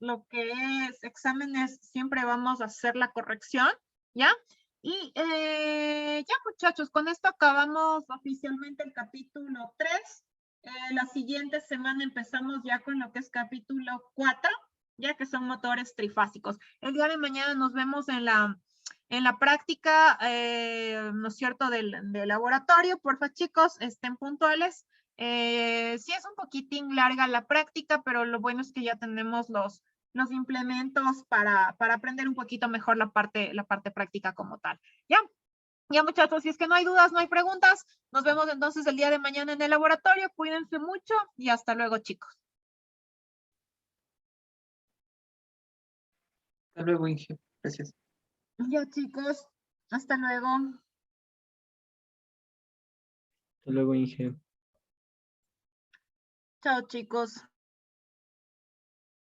exámenes, siempre vamos a hacer la corrección, ¿ya? Y ya muchachos, con esto acabamos oficialmente el capítulo 3. La siguiente semana empezamos ya con lo que es capítulo 4, ya que son motores trifásicos. El día de mañana nos vemos en la práctica, ¿no es cierto?, del laboratorio. Porfa, chicos, estén puntuales. Sí es un poquitín larga la práctica, pero lo bueno es que ya tenemos los implementos para aprender un poquito mejor la parte práctica como tal. ¿Ya? Ya, muchachos, si es que no hay dudas, no hay preguntas, nos vemos entonces el día de mañana en el laboratorio. Cuídense mucho y hasta luego, chicos. Hasta luego, Inge. Gracias. Ya, chicos, hasta luego. Hasta luego, Inge. Chao, chicos.